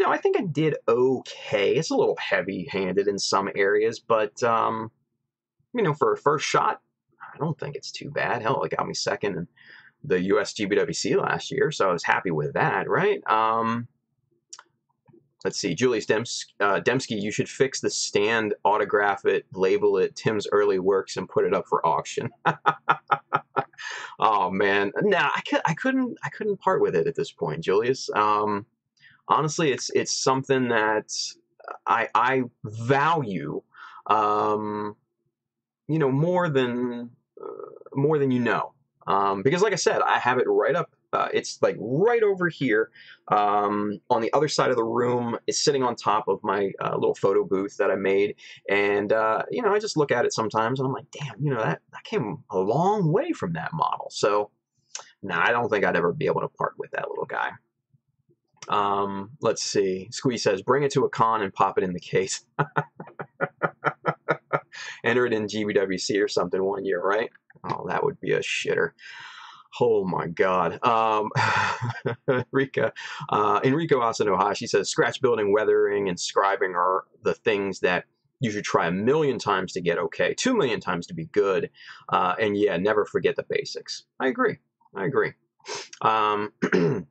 I think I did okay. It's a little heavy-handed in some areas, but for a first shot, I don't think it's too bad. Hell, it got me second in the US GBWC last year, so I was happy with that, right? Let's see, Julius Dembski, you should fix the stand, autograph it, label it Tim's early works, and put it up for auction. Oh man, nah, I couldn't part with it at this point, Julius. Honestly, it's something that I value, more than because like I said, I have it right up. It's like right over here on the other side of the room. It's sitting on top of my little photo booth that I made. And, I just look at it sometimes and I'm like, damn, that came a long way from that model. So, nah, I don't think I'd ever be able to part with that little guy. Let's see. Squee says, bring it to a con and pop it in the case. Enter it in GBWC or something one year, right? Oh, that would be a shitter. Oh my God. Enrico Asanohashi says, scratch building, weathering, and scribing are the things that you should try 1,000,000 times to get okay, 2,000,000 times to be good. And yeah, never forget the basics. I agree.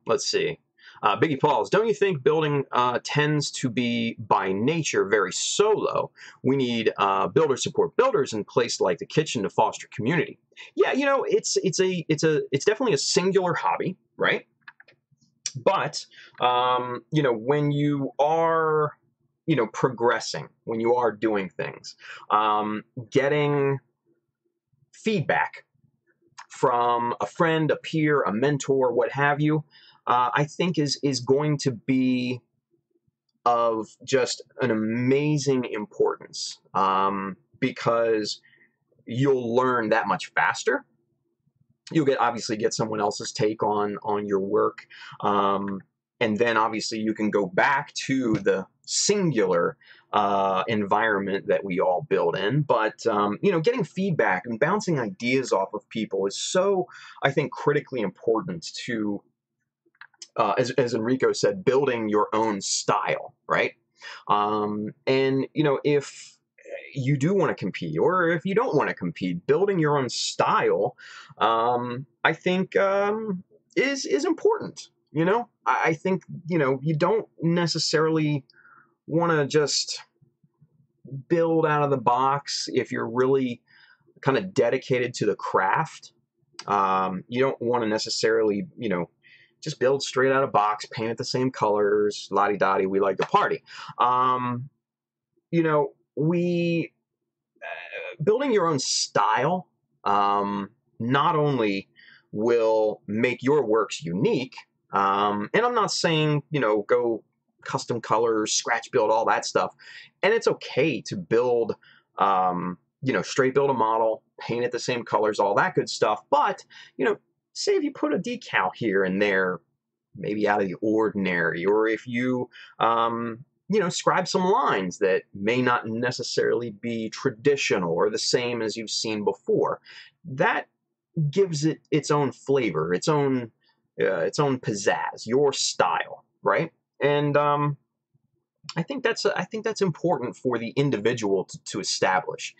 Let's see. Biggie Pauls, don't you think building tends to be by nature very solo? We need builders support builders in places like the kitchen to foster community. Yeah, it's definitely a singular hobby, right? But when you are progressing, when you are doing things, getting feedback from a friend, a peer, a mentor, what have you, I think is going to be of just an amazing importance, because you'll learn that much faster. You'll obviously get someone else's take on your work. and then obviously you can go back to the singular environment that we all build in. But, you know, getting feedback and bouncing ideas off of people is so, I think, critically important to, as Enrico said, building your own style, right? And, you know, if you do want to compete, or if you don't want to compete, building your own style, I think, is important. You know, I think, you know, you don't necessarily want to just build out of the box if you're really kind of dedicated to the craft. You don't want to necessarily, you know, just build straight out of box, paint it the same colors, la-di-da-di, we like to party. You know, building your own style not only will make your works unique, and I'm not saying, you know, go custom colors, scratch build, all that stuff. And it's okay to build, you know, straight build a model, paint it the same colors, all that good stuff. But, you know, say if you put a decal here and there, maybe out of the ordinary, or if you, you know, scribe some lines that may not necessarily be traditional or the same as you've seen before, that gives it its own flavor, its own pizzazz, your style, right? And I think that's important for the individual to establish,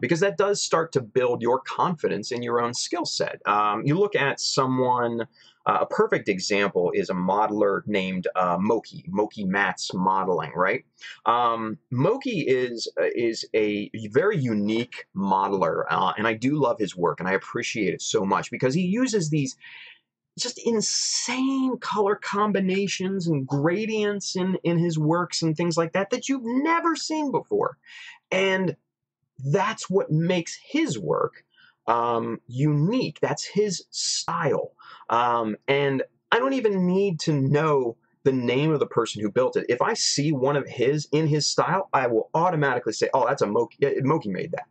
because that does start to build your confidence in your own skill set. You look at someone. A perfect example is a modeler named Moki Matt's Modeling, right? Moki is a very unique modeler, and I do love his work, and I appreciate it so much because he uses these just insane color combinations and gradients in his works and things like that that you've never seen before. And that's what makes his work unique. That's his style. And I don't even need to know the name of the person who built it. If I see one of his in his style, I will automatically say, oh, that's a Moki. Moki made that.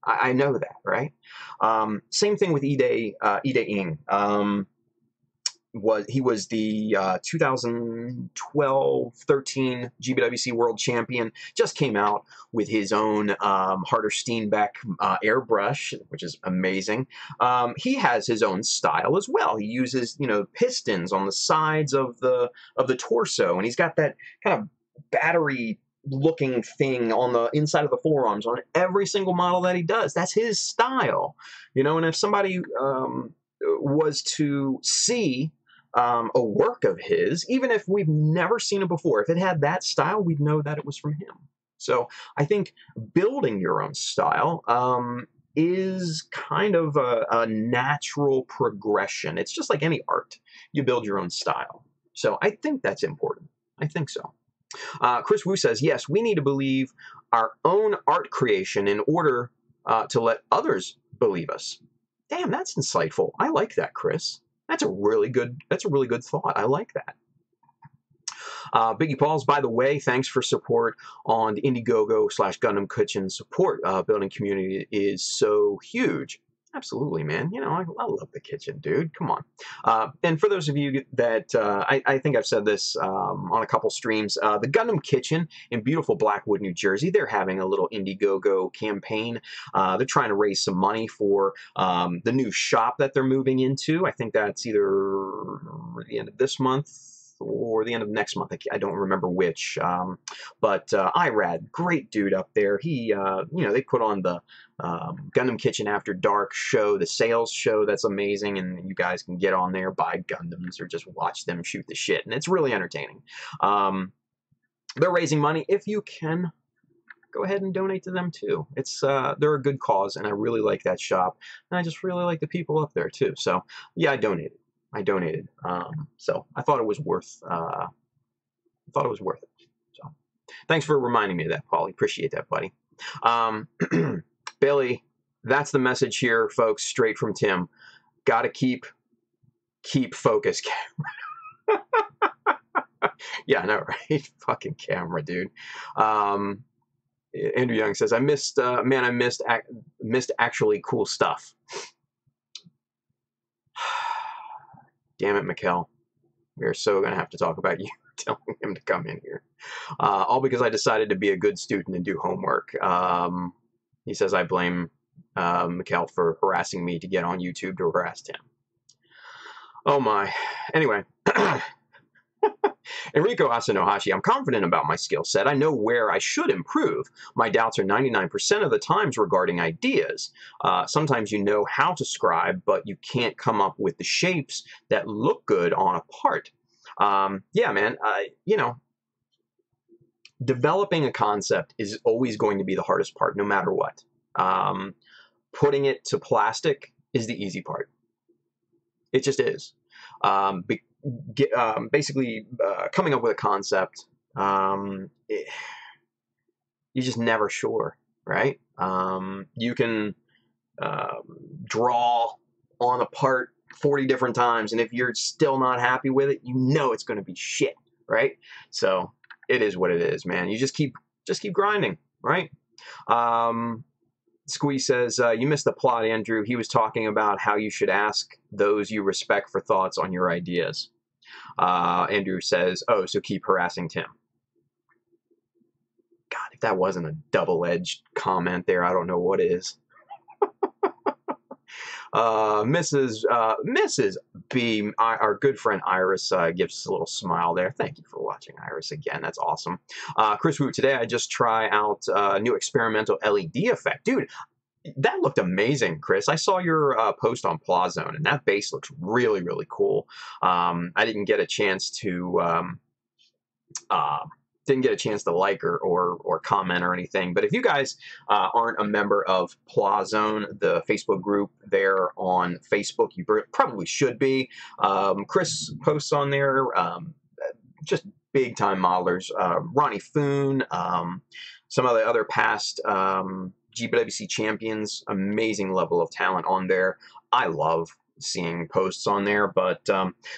I know that, right? Same thing with Ide Ing. He was the 2012-13 GBWC World Champion. Just came out with his own Harder Steenbeck airbrush, which is amazing. He has his own style as well. He uses, you know, pistons on the sides of the torso, and he's got that kind of battery looking thing on the inside of the forearms on every single model that he does. That's his style, you know. And if somebody was to see a work of his, even if we've never seen it before, if it had that style, we'd know that it was from him. So I think building your own style is kind of a natural progression. It's just like any art. You build your own style. So I think that's important. I think so. Chris Wu says, yes, we need to believe our own art creation in order to let others believe us. Damn, that's insightful. I like that, Chris. That's a really good thought. I like that. Biggie Pauls, by the way, thanks for support on the Indiegogo / Gundam Kitchen support. Building community is so huge. Absolutely, man. You know, I love the kitchen, dude. Come on. And for those of you that, I think I've said this on a couple streams, the Gundam Kitchen in beautiful Blackwood, New Jersey, they're having a little Indiegogo campaign. They're trying to raise some money for the new shop that they're moving into. I think that's either the end of this month or the end of next month. I don't remember which. But Irad, great dude up there. He, you know, they put on the Gundam Kitchen After Dark show, the sales show. That's amazing. And you guys can get on there, buy Gundams, or just watch them shoot the shit. And it's really entertaining. They're raising money. If you can, go ahead and donate to them too. It's they're a good cause, and I really like that shop. And I just really like the people up there too. So yeah, I donated. So I thought it was worth. it. So thanks for reminding me of that, Paulie. Appreciate that, buddy. Billy, that's the message here, folks. Straight from Tim. Got to keep focus, camera. Yeah, I know, right? Fucking camera, dude. Andrew Young says, I missed actually cool stuff. Damn it, Mikkel. We're so going to have to talk about you telling him to come in here. All because I decided to be a good student and do homework. He says I blame Mikkel for harassing me to get on YouTube to harass him. Oh my. Anyway. Enrico Asanohashi, I'm confident about my skill set. I know where I should improve. My doubts are 99% of the times regarding ideas. Sometimes you know how to scribe, but you can't come up with the shapes that look good on a part. Yeah, man, you know, developing a concept is always going to be the hardest part, no matter what. Putting it to plastic is the easy part. It just is. Basically, coming up with a concept, you're just never sure, right? You can draw on a part 40 different times, and if you're still not happy with it, you know it's going to be shit, right? So it is what it is, man. You just keep grinding, right? Squeeze says, you missed the plot, Andrew. He was talking about how you should ask those you respect for thoughts on your ideas. Andrew says, oh, so keep harassing Tim. God, if that wasn't a double-edged comment there, I don't know what is. Mrs. B, our good friend Iris, gives us a little smile there. Thank you for watching, Iris, again. That's awesome. Chris Root, today I just try out a new experimental LED effect. Dude, that looked amazing, Chris. I saw your post on Plazone, and that bass looks really, really cool. I didn't get a chance to like or comment or anything. But if you guys aren't a member of Plazone, the Facebook group there on Facebook, you probably should be. Chris posts on there, just big time modelers. Ronnie Foon, some of the other past GWC champions, amazing level of talent on there. I love seeing posts on there, but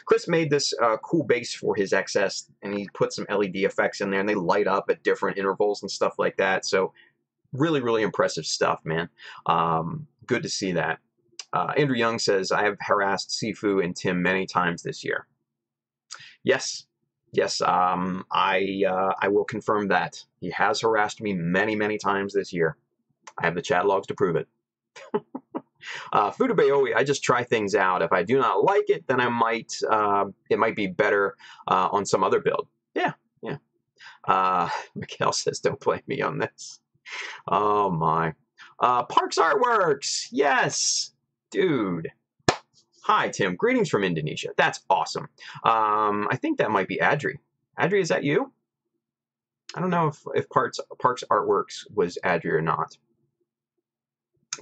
Chris made this cool bass for his XS, and he put some LED effects in there, and they light up at different intervals and stuff like that. So really, really impressive stuff, man. Good to see that. Andrew Young says, I have harassed Sifu and Tim many times this year. Yes, I will confirm that. He has harassed me many, many times this year. I have the chat logs to prove it. Fudabeoi, I just try things out. If I do not like it, then I might, it might be better on some other build. Yeah. Mikhail says, don't blame me on this. Oh my. Parks Artworks, yes, dude. Hi, Tim. Greetings from Indonesia. That's awesome. I think that might be Adri. Adri, is that you? I don't know if Parks Artworks was Adri or not.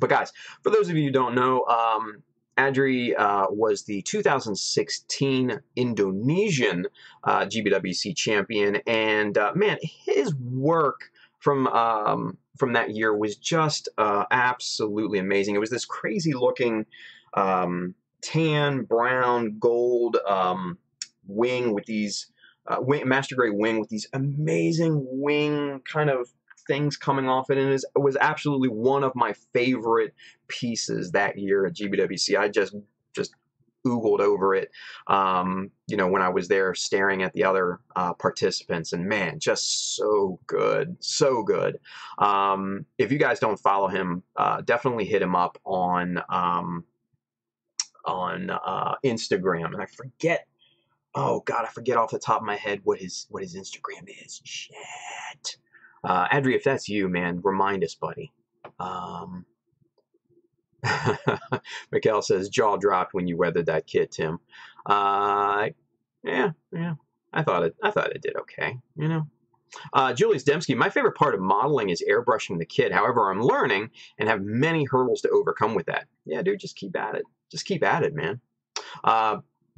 But guys, for those of you who don't know, Adri was the 2016 Indonesian GBWC champion, and man, his work from that year was just absolutely amazing. It was this crazy looking tan, brown, gold wing with these master grade wing with these amazing wing kind of things coming off it, and it was absolutely one of my favorite pieces that year at GBWC. I just oogled over it, you know, when I was there staring at the other participants, and man, just so good, so good. If you guys don't follow him, definitely hit him up on Instagram, and I forget. Oh God, I forget off the top of my head what his Instagram is. Shit. Adri, if that's you, man, remind us, buddy. Mikhail says, jaw dropped when you weathered that kit, Tim. Yeah. I thought it did okay, you know. Julius Dembski, my favorite part of modeling is airbrushing the kit. However, I'm learning and have many hurdles to overcome with that. Yeah, dude, just keep at it. Just keep at it, man.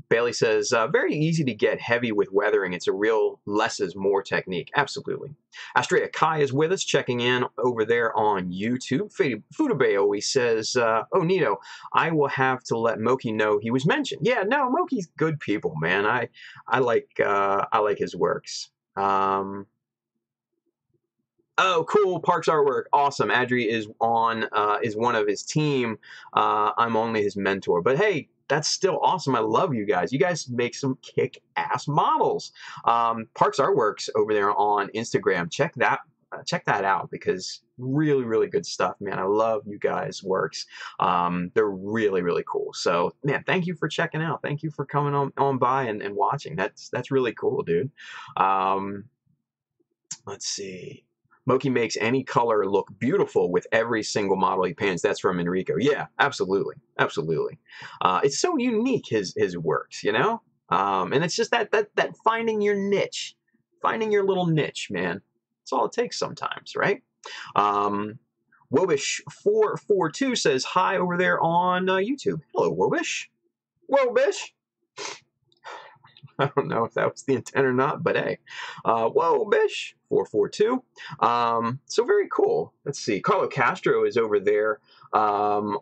Bailey says, very easy to get heavy with weathering. It's a real less is more technique. Absolutely. Astrea Kai is with us, checking in over there on YouTube. Fudabe always says, oh, Nito, I will have to let Moki know he was mentioned. Yeah, no, Moki's good people, man. I like his works. Oh, cool. Parks Artwork. Awesome. Adri is one of his team. I'm only his mentor. But hey, that's still awesome. I love you guys. You guys make some kick-ass models. Parks Artworks over there on Instagram. Check that out because really, really good stuff, man. I love you guys' works. They're really, really cool. So, man, thank you for checking out. Thank you for coming on by and watching. That's really cool, dude. Let's see. Moki makes any color look beautiful with every single model he paints. That's from Enrico. Yeah, absolutely. Absolutely. It's so unique, his works, you know? And it's just that finding your niche. Finding your little niche, man. That's all it takes sometimes, right? Wobish442 says hi over there on YouTube. Hello, Wobish. Wobish. I don't know if that was the intent or not, but hey. Wobish 442. So very cool. Let's see. Carlo Castro is over there on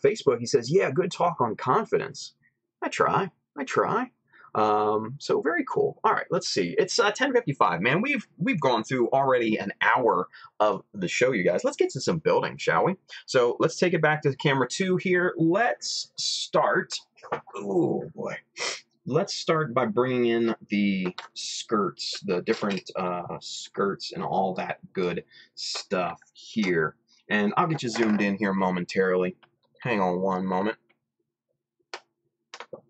Facebook. He says, yeah, good talk on confidence. I try. So very cool. All right, let's see. It's 10:55, man. We've gone through already an hour of the show, you guys. Let's get to some building, shall we? So let's take it back to the camera 2 here. Let's start. Oh boy. Let's start by bringing in the skirts, the different skirts and all that good stuff here. And I'll get you zoomed in here momentarily. Hang on one moment.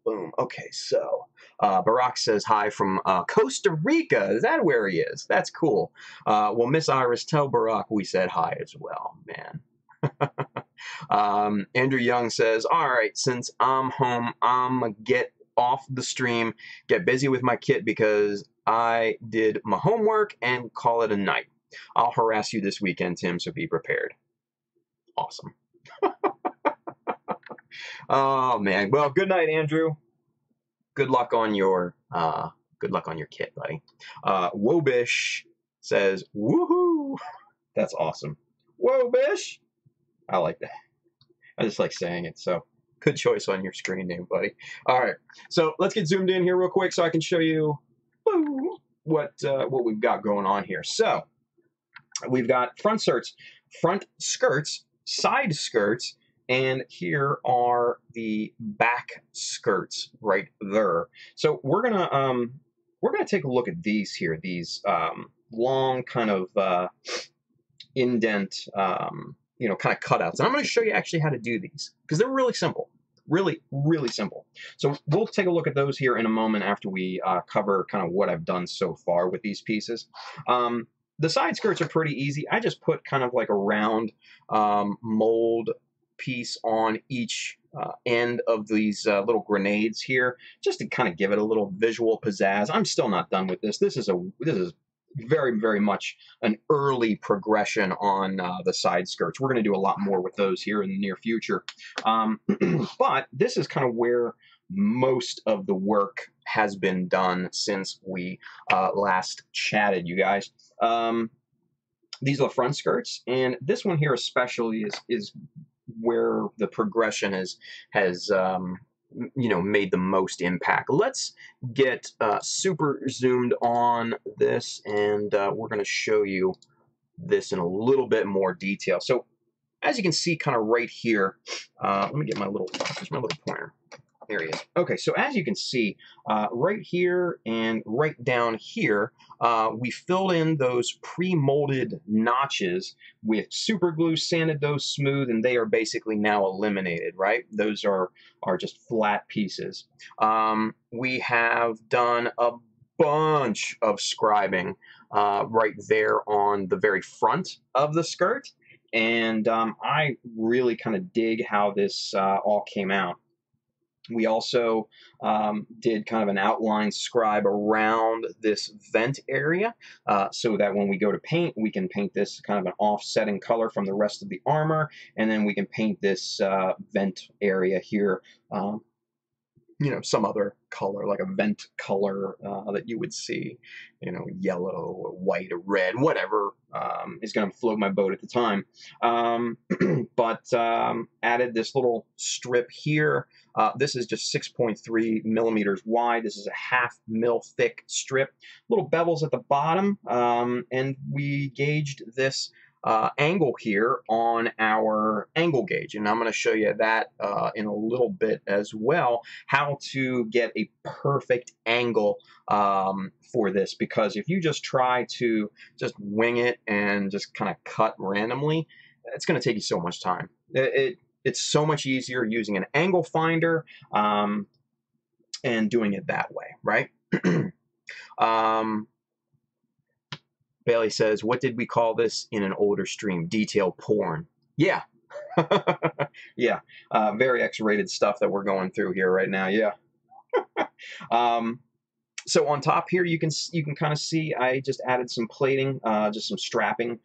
Boom. Okay, so Barack says hi from Costa Rica. Is that where he is? That's cool. Well, Miss Iris, tell Barack we said hi as well, man. Andrew Young says, all right, since I'm home, I'm going to get off the stream, get busy with my kit because I did my homework and call it a night. I'll harass you this weekend, Tim, so be prepared. Awesome. Oh man. Well, good night, Andrew. Good luck on your kit, buddy. Wobish says, woohoo! That's awesome. Wobish! I like that. I just like saying it, so good choice on your screen name, buddy. All right, so let's get zoomed in here real quick so I can show you what we've got going on here. So we've got front skirts, side skirts, and here are the back skirts right there. So we're gonna take a look at these here, these long kind of indent, you know, kind of cutouts. And I'm going to show you actually how to do these because they're really simple, really, really simple. So we'll take a look at those here in a moment after we cover kind of what I've done so far with these pieces. The side skirts are pretty easy. I just put kind of like a round mold piece on each end of these little grenades here, just to kind of give it a little visual pizzazz. I'm still not done with this. This is very, very much an early progression on the side skirts. We're going to do a lot more with those here in the near future. But this is kind of where most of the work has been done since we last chatted, you guys. These are the front skirts, and this one here especially is where the progression has you know, made the most impact. Let's get super zoomed on this, and we're going to show you this in a little bit more detail. So as you can see kind of right here, let me get my little pointer. There he is. Okay, so as you can see, right here and right down here, we filled in those pre-molded notches with super glue, sanded those smooth, and they are basically now eliminated, right? Those are just flat pieces. We have done a bunch of scribing right there on the very front of the skirt, and I really kind of dig how this all came out. We also did kind of an outline scribe around this vent area so that when we go to paint, we can paint this kind of an offsetting color from the rest of the armor, and then we can paint this vent area here, you know, some other color, like a vent color that you would see, you know, yellow or white or red, whatever is going to float my boat at the time. But added this little strip here. This is just 6.3 millimeters wide. This is a 1/2 mil thick strip. Little bevels at the bottom, and we gauged this angle here on our angle gauge, and I'm going to show you that in a little bit as well, how to get a perfect angle for this, because if you just try to just wing it and just kind of cut randomly, it's going to take you so much time. It's so much easier using an angle finder and doing it that way, right? Bailey says, what did we call this in an older stream? Detail porn. Yeah. Yeah. Very X-rated stuff that we're going through here right now. Yeah. So on top here, you can kind of see I just added some plating, just some strapping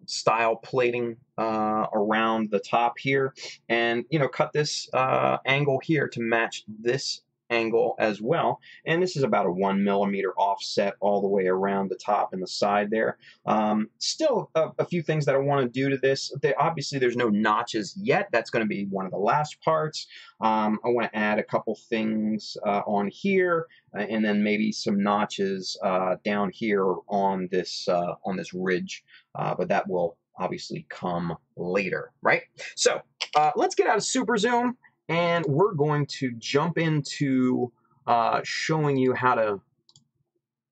style plating around the top here, and cut this angle here to match this angle as well. And this is about a 1 millimeter offset all the way around the top and the side there. Still a few things that I want to do to this. Obviously there's no notches yet. That's going to be one of the last parts. I want to add a couple things on here, and then maybe some notches down here on this ridge, but that will obviously come later, right? So let's get out of Super Zoom, and we're going to jump into showing you how to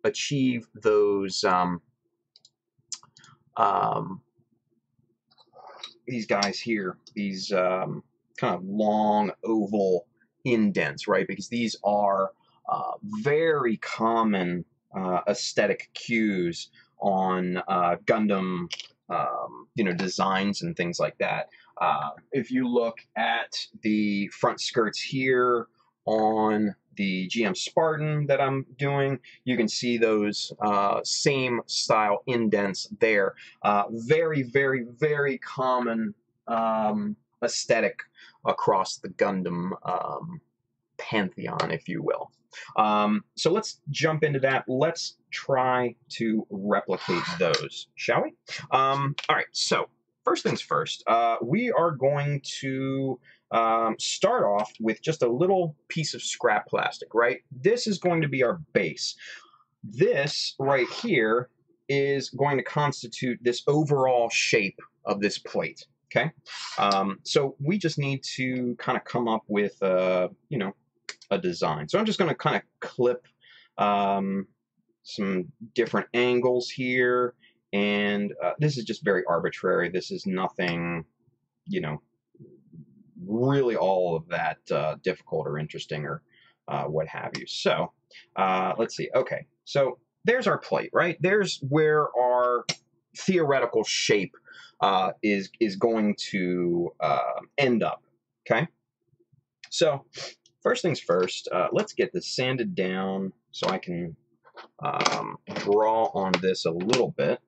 achieve those these guys here, these kind of long oval indents, right? Because these are very common aesthetic cues on Gundam, designs and things like that. If you look at the front skirts here on the GM Spartan that I'm doing, you can see those same style indents there. Very, very, very common aesthetic across the Gundam pantheon, if you will. So let's jump into that. Let's try to replicate those, shall we? All right, so first things first, we are going to start off with just a little piece of scrap plastic, right? This is going to be our base. This right here is going to constitute this overall shape of this plate, okay? So we just need to kind of come up with, a design. So I'm just going to kind of clip some different angles here, and this is just very arbitrary. This is nothing, really all of that difficult or interesting or what have you. So let's see. Okay, so there's our plate, right? There's where our theoretical shape is going to end up, okay? So first things first, let's get this sanded down so I can draw on this a little bit.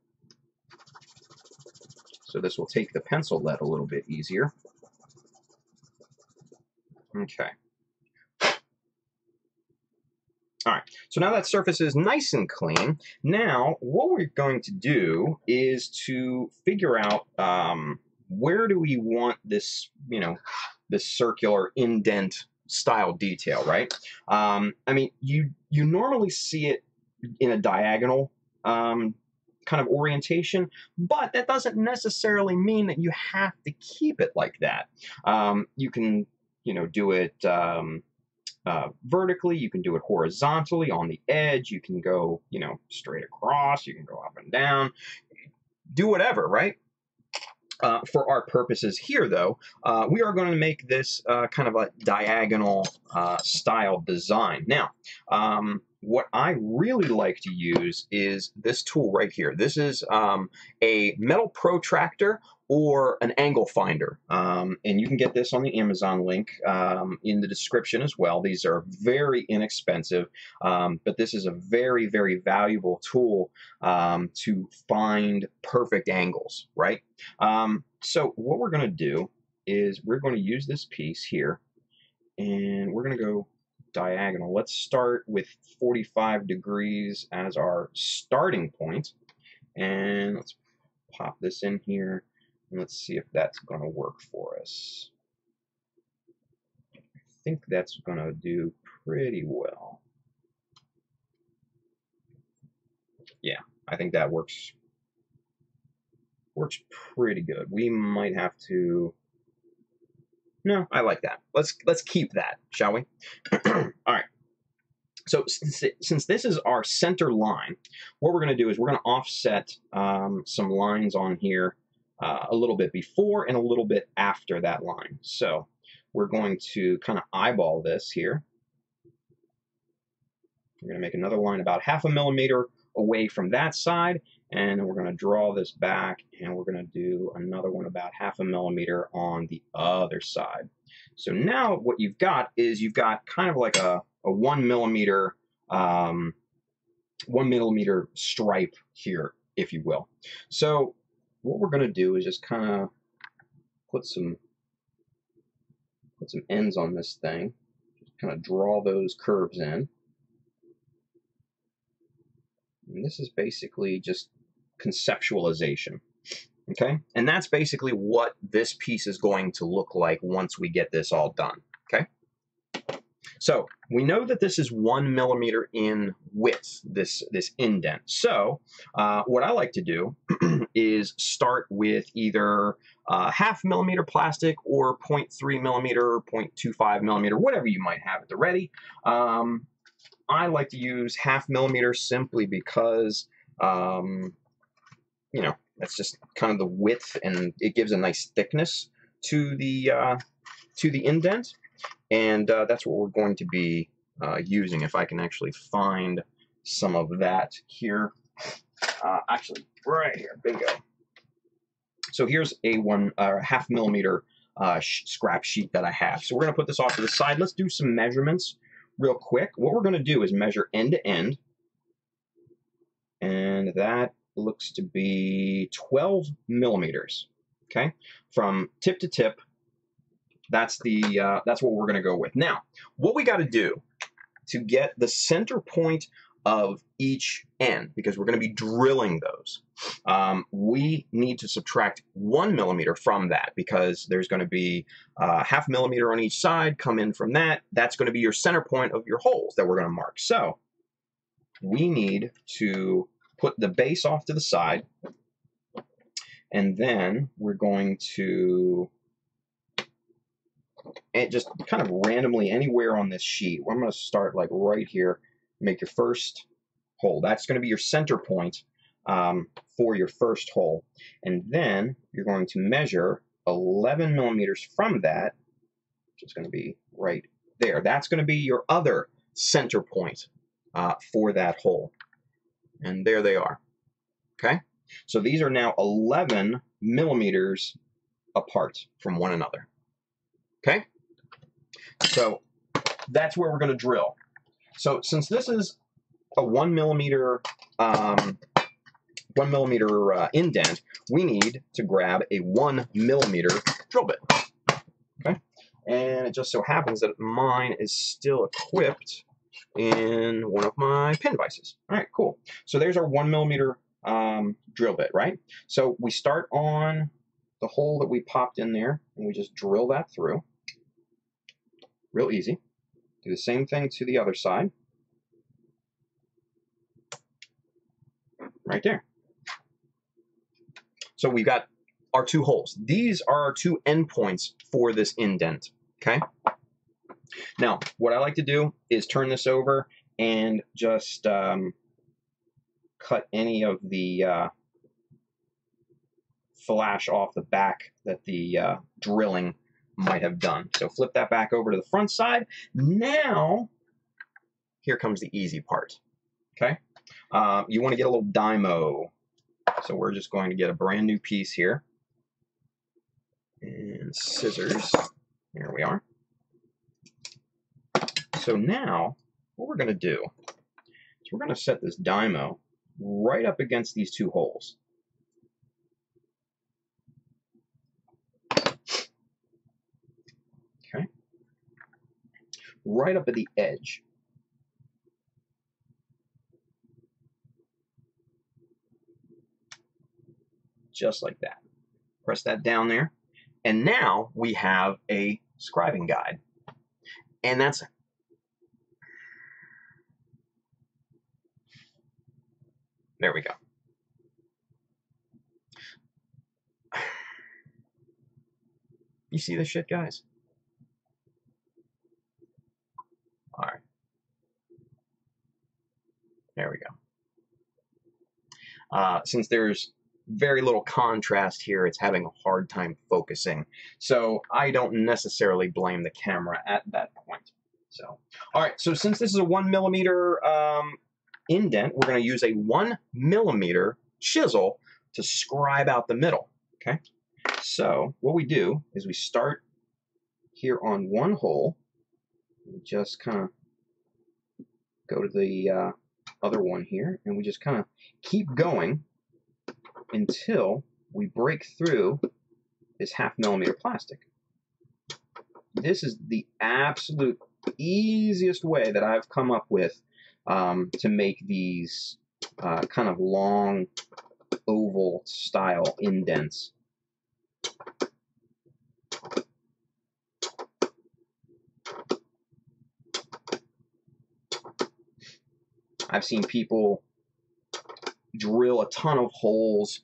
So this will take the pencil lead a little bit easier. Okay. All right, so now that surface is nice and clean. Now, what we're going to do is to figure out where do we want this, this circular indent style detail, right? I mean, you normally see it in a diagonal kind of orientation, but that doesn't necessarily mean that you have to keep it like that. You can, do it vertically, you can do it horizontally on the edge, you can go, straight across, you can go up and down, do whatever, right? For our purposes here, though, we are going to make this kind of a diagonal style design. Now, what I really like to use is this tool right here. This is a metal protractor or an angle finder, and you can get this on the Amazon link in the description as well. These are very inexpensive, but this is a very, very valuable tool to find perfect angles, right? So what we're going to do is we're going to use this piece here, and we're going to go diagonal. Let's start with 45 degrees as our starting point, and let's pop this in here, and let's see if that's going to work for us. I think that's going to do pretty well. Yeah, I think that works works pretty good. We might have to... No, I like that. Let's keep that, shall we? All right. So since this is our center line, what we're going to do is we're going to offset some lines on here a little bit before and a little bit after that line. So we're going to kind of eyeball this here. We're going to make another line about 0.5 millimeter away from that side, and we're going to draw this back, and we're going to do another one about 0.5 millimeter on the other side. So now what you've got is you've got kind of like a 1 millimeter stripe here, if you will. So what we're going to do is just kind of put some ends on this thing, just kind of draw those curves in. And this is basically just conceptualization, okay? And that's basically what this piece is going to look like once we get this all done, okay? So we know that this is 1 millimeter in width, this indent. So what I like to do is start with either 0.5 millimeter plastic or 0.3 millimeter, 0.25 millimeter, whatever you might have at the ready. I like to use 0.5 millimeter simply because, you know, that's just kind of the width, and it gives a nice thickness to the indent, and that's what we're going to be using. If I can actually find some of that here, actually right here, bingo. So here's a 0.5 millimeter scrap sheet that I have. So we're going to put this off to the side. Let's do some measurements real quick. What we're going to do is measure end to end, and that looks to be 12 millimeters. Okay, from tip to tip. That's what we're going to go with. Now, what we got to do to get the center point of each end, because we're going to be drilling those, we need to subtract 1 millimeter from that, because there's going to be 0.5 millimeter on each side, come in from that. That's going to be your center point of your holes that we're going to mark. So we need to put the base off to the side, and then we're going to, and just kind of randomly anywhere on this sheet, I'm going to start like right here, make your first hole. That's going to be your center point for your first hole. And then you're going to measure 11 millimeters from that, which is going to be right there. That's going to be your other center point for that hole. And there they are. Okay? So these are now 11 millimeters apart from one another. Okay? So that's where we're going to drill. So since this is a 1 millimeter indent, we need to grab a 1 millimeter drill bit. Okay? And it just so happens that mine is still equipped in one of my pin vices. All right, cool. So there's our 1 millimeter drill bit, right? So we start on the hole that we popped in there, and we just drill that through. Real easy. Do the same thing to the other side. Right there. So we've got our two holes. These are our two endpoints for this indent, okay? Now, what I like to do is turn this over and just cut any of the flash off the back that the drilling might have done. So flip that back over to the front side. Now, here comes the easy part, okay? You want to get a little dymo. So we're just going to get a brand new piece here. And scissors. Here we are. So now, what we're going to do is we're going to set this dymo right up against these two holes. Okay. Right up at the edge. Just like that. Press that down there. And now we have a scribing guide. And that's it. There we go. You see this shit, guys? All right. There we go. Since there's very little contrast here, it's having a hard time focusing. So I don't necessarily blame the camera at that point. So, all right, so since this is a 1 millimeter indent, we're going to use a 1 millimeter chisel to scribe out the middle, okay? So what we do is we start here on one hole, we just kind of go to the other one here, and we just kind of keep going until we break through this 1/2 millimeter plastic. This is the absolute easiest way that I've come up with to make these kind of long oval style indents. I've seen people drill a ton of holes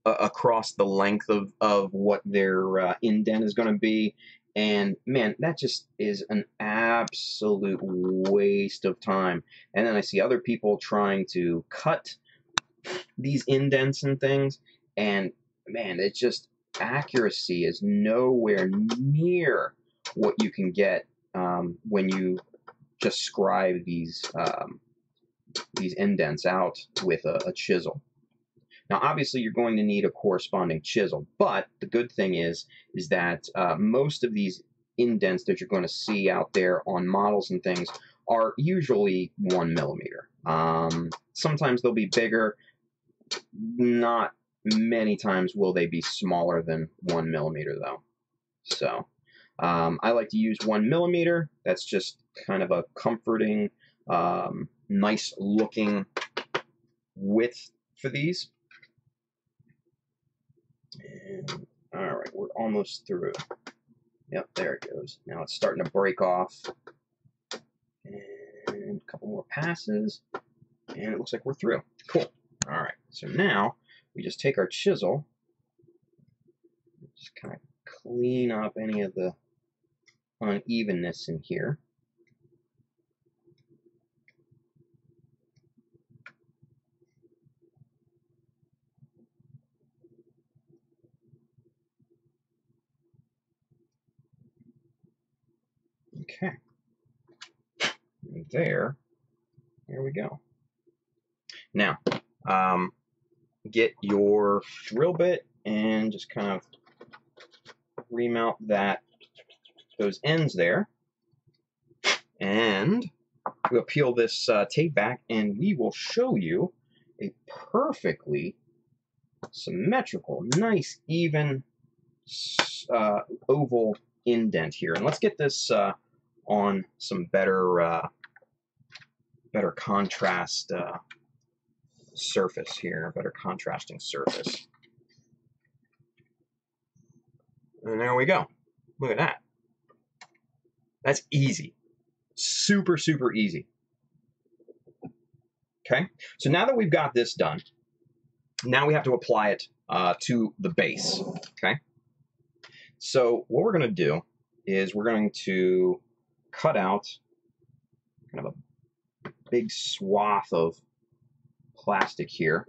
across the length of what their indent is going to be, and man, that just is an absolute waste of time. And then I see other people trying to cut these indents and things, and man, it's just, accuracy is nowhere near what you can get when you just scribe these indents out with a chisel. Now, obviously, you're going to need a corresponding chisel, but the good thing is that most of these indents that you're going to see out there on models and things are usually 1 millimeter. Sometimes they'll be bigger. Not many times will they be smaller than 1 millimeter, though. So I like to use 1 millimeter. That's just kind of a comforting, nice looking width for these. And, all right, we're almost through. Yep, there it goes. Now it's starting to break off. And a couple more passes, and it looks like we're through. Cool. All right, so now we just take our chisel, just kind of clean up any of the unevenness in here. Okay. And there we go. Now, get your drill bit and just kind of remount those ends there. And we'll peel this tape back, and we will show you a perfectly symmetrical, nice, even oval indent here. And let's get this on some better contrast surface here, better contrasting surface. And there we go. Look at that. That's easy. Super, super easy. Okay, so now that we've got this done, now we have to apply it to the base. Okay, so what we're going to do is we're going to cut out kind of a big swath of plastic here.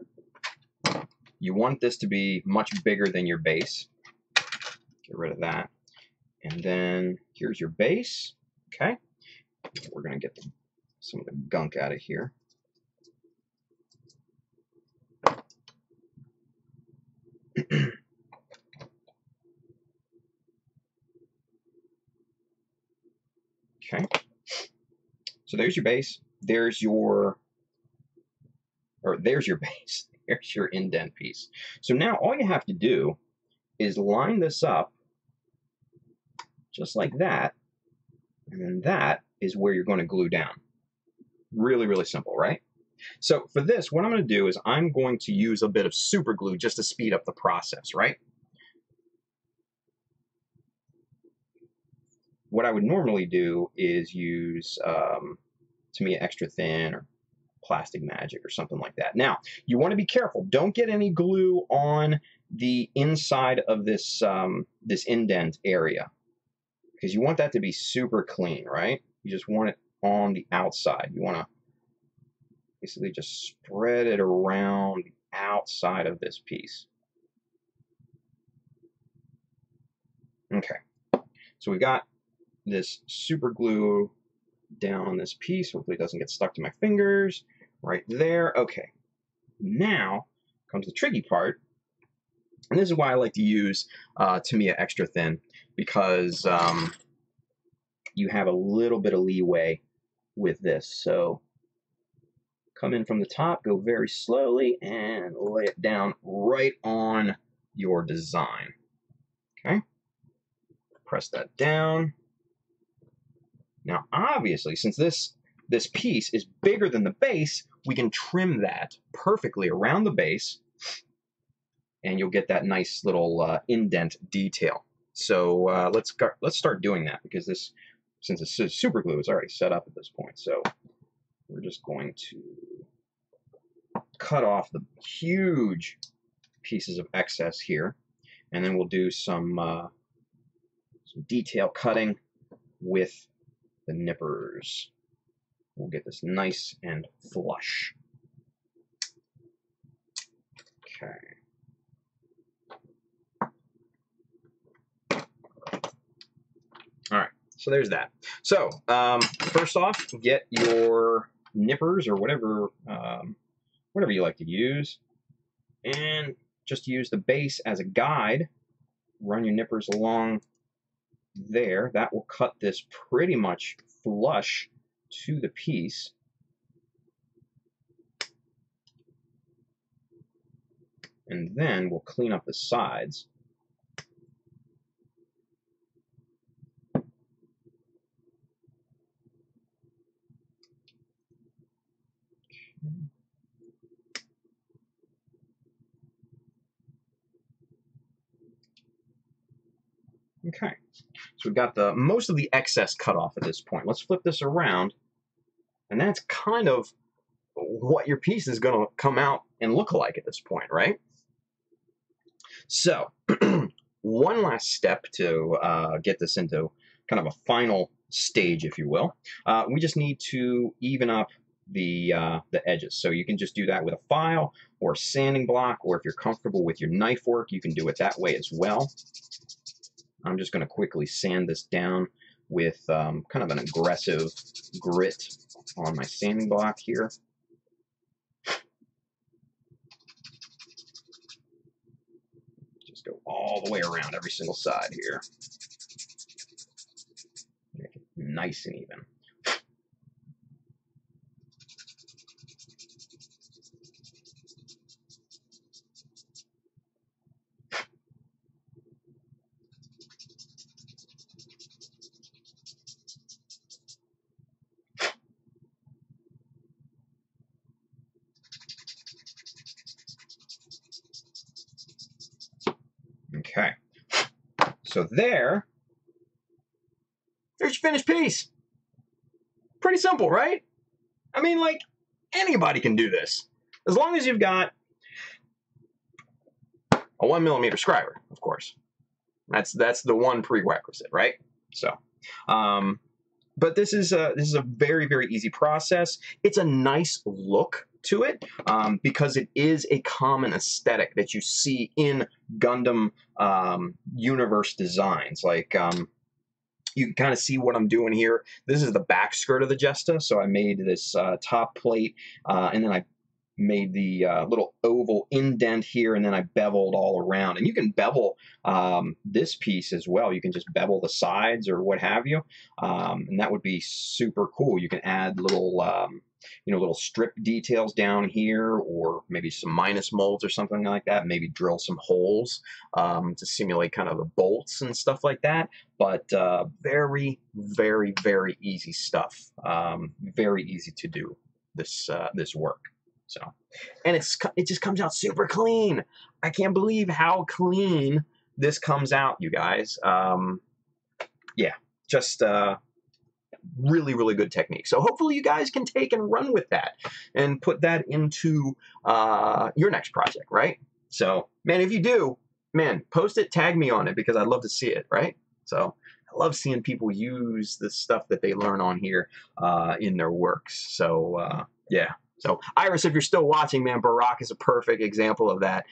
You want this to be much bigger than your base. Get rid of that. And then here's your base. Okay, we're going to get some of the gunk out of here. Okay, so there's your base. There's your base. There's your indent piece. So now all you have to do is line this up just like that, and then that is where you're going to glue down. Really, really simple, right? So for this, what I'm going to do is I'm going to use a bit of super glue just to speed up the process, right? What I would normally do is use Tamiya Extra Thin or Plastic Magic or something like that. Now, you want to be careful. Don't get any glue on the inside of this this indent area, because you want that to be super clean, right? You just want it on the outside. You want to basically just spread it around the outside of this piece. Okay, so we got this super glue down on this piece. Hopefully it doesn't get stuck to my fingers. Right there. Okay, now comes the tricky part. And this is why I like to use Tamiya Extra Thin, because you have a little bit of leeway with this. So come in from the top, go very slowly, and lay it down right on your design. Okay, press that down. Now, obviously, since this piece is bigger than the base, we can trim that perfectly around the base, and you'll get that nice little indent detail. So let's start doing that, because this, since it's super glue, is already set up at this point. So we're just going to cut off the huge pieces of excess here, and then we'll do some detail cutting with the nippers. We'll get this nice and flush. Okay. All right, so there's that. So first off, get your nippers or whatever you like to use, and just use the base as a guide. Run your nippers along there. That will cut this pretty much flush to the piece. And then we'll clean up the sides. Okay, so we've got the most of the excess cut off at this point. Let's flip this around, and that's kind of what your piece is going to come out and look like at this point, right? So, one last step to get this into kind of a final stage, if you will. We just need to even up the edges. So you can just do that with a file or a sanding block, or if you're comfortable with your knife work, you can do it that way as well. I'm just going to quickly sand this down with kind of an aggressive grit on my sanding block here. Just go all the way around every single side here. Make it nice and even. Okay, so there's your finished piece. Pretty simple, right? I mean, like, anybody can do this. As long as you've got a 1mm scriber, of course. That's the one prerequisite, right? So, but this is a very, very easy process. It's a nice look to it, because it is a common aesthetic that you see in Gundam universe designs. Like, you can kind of see what I'm doing here. This is the back skirt of the Jesta, so I made this top plate, and then I made the little oval indent here, and then I beveled all around. And you can bevel this piece as well. You can just bevel the sides or what have you, and that would be super cool. You can add little little strip details down here, or maybe some minus molds or something like that. Maybe drill some holes to simulate kind of the bolts and stuff like that. But very, very, very easy stuff. Very easy to do this work. So, and it just comes out super clean. I can't believe how clean this comes out, you guys. Yeah, just really, really good technique. So hopefully you guys can take and run with that and put that into your next project, right? So, man, if you do, man, post it, tag me on it, because I'd love to see it, right? So I love seeing people use the stuff that they learn on here in their works. So, yeah. So, Iris, if you're still watching, man, Barack is a perfect example of that.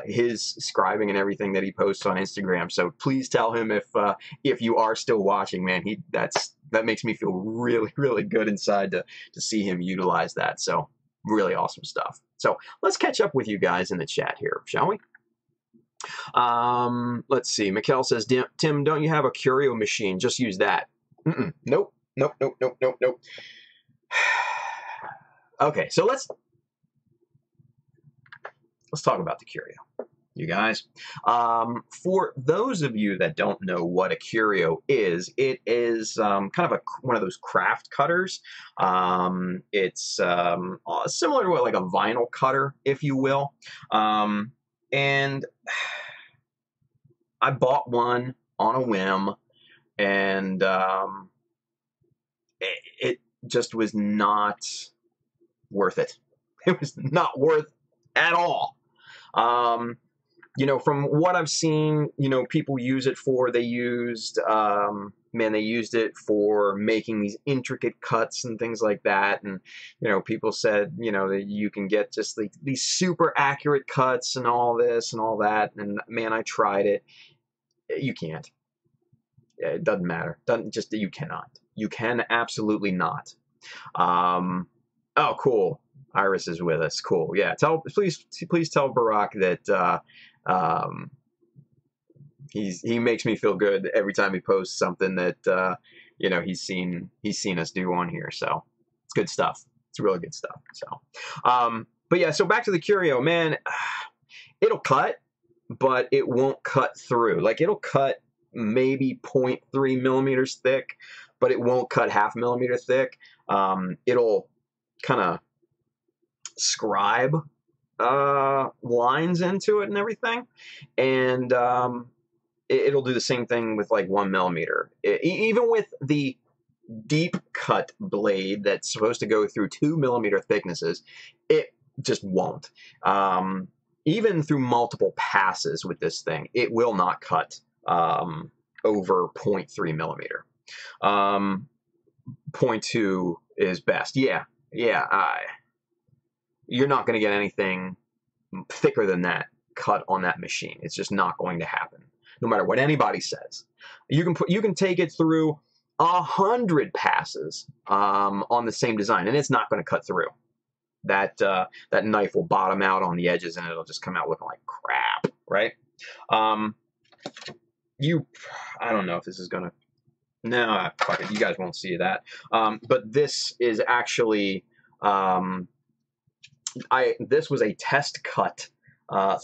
His scribing and everything that he posts on Instagram. So please tell him if you are still watching, man. That makes me feel really, really good inside to see him utilize that. So really awesome stuff. So let's catch up with you guys in the chat here, shall we? Let's see. Mikkel says, Tim, don't you have a curio machine? Just use that. Nope. Okay, so let's talk about the curio, you guys. For those of you that don't know what a curio is, it is kind of one of those craft cutters. It's similar to like a vinyl cutter, if you will. And I bought one on a whim, and it just was not worth it. It was not worth at all. You know, from what I've seen, you know, people use it for, they used it for making these intricate cuts and things like that. And, you know, people said, you know, that you can get just like these super accurate cuts and all this and all that. And man, I tried it. You can't. It doesn't matter. You cannot. You can absolutely not. Oh, cool. Iris is with us. Cool. Yeah. Please tell Barack that he makes me feel good every time he posts something that you know, he's seen us do on here. So it's good stuff. It's really good stuff. So but yeah, so back to the curio, man. It'll cut, but it won't cut through. Like, it'll cut maybe 0.3 millimeters thick, but it won't cut 0.5 millimeter thick. It'll kind of scribe lines into it and everything, and it'll do the same thing with like 1 millimeter. Even with the deep cut blade that's supposed to go through 2 millimeter thicknesses, it just won't. Even through multiple passes with this thing, it will not cut over 0.3 millimeter. 0.2 is best. Yeah. You're not going to get anything thicker than that cut on that machine. It's just not going to happen, no matter what anybody says. You can take it through 100 passes on the same design, and it's not going to cut through. That knife will bottom out on the edges, and it'll just come out looking like crap, right? I don't know if this is going to... No, fuck it. You guys won't see that. But this is actually... this was a test cut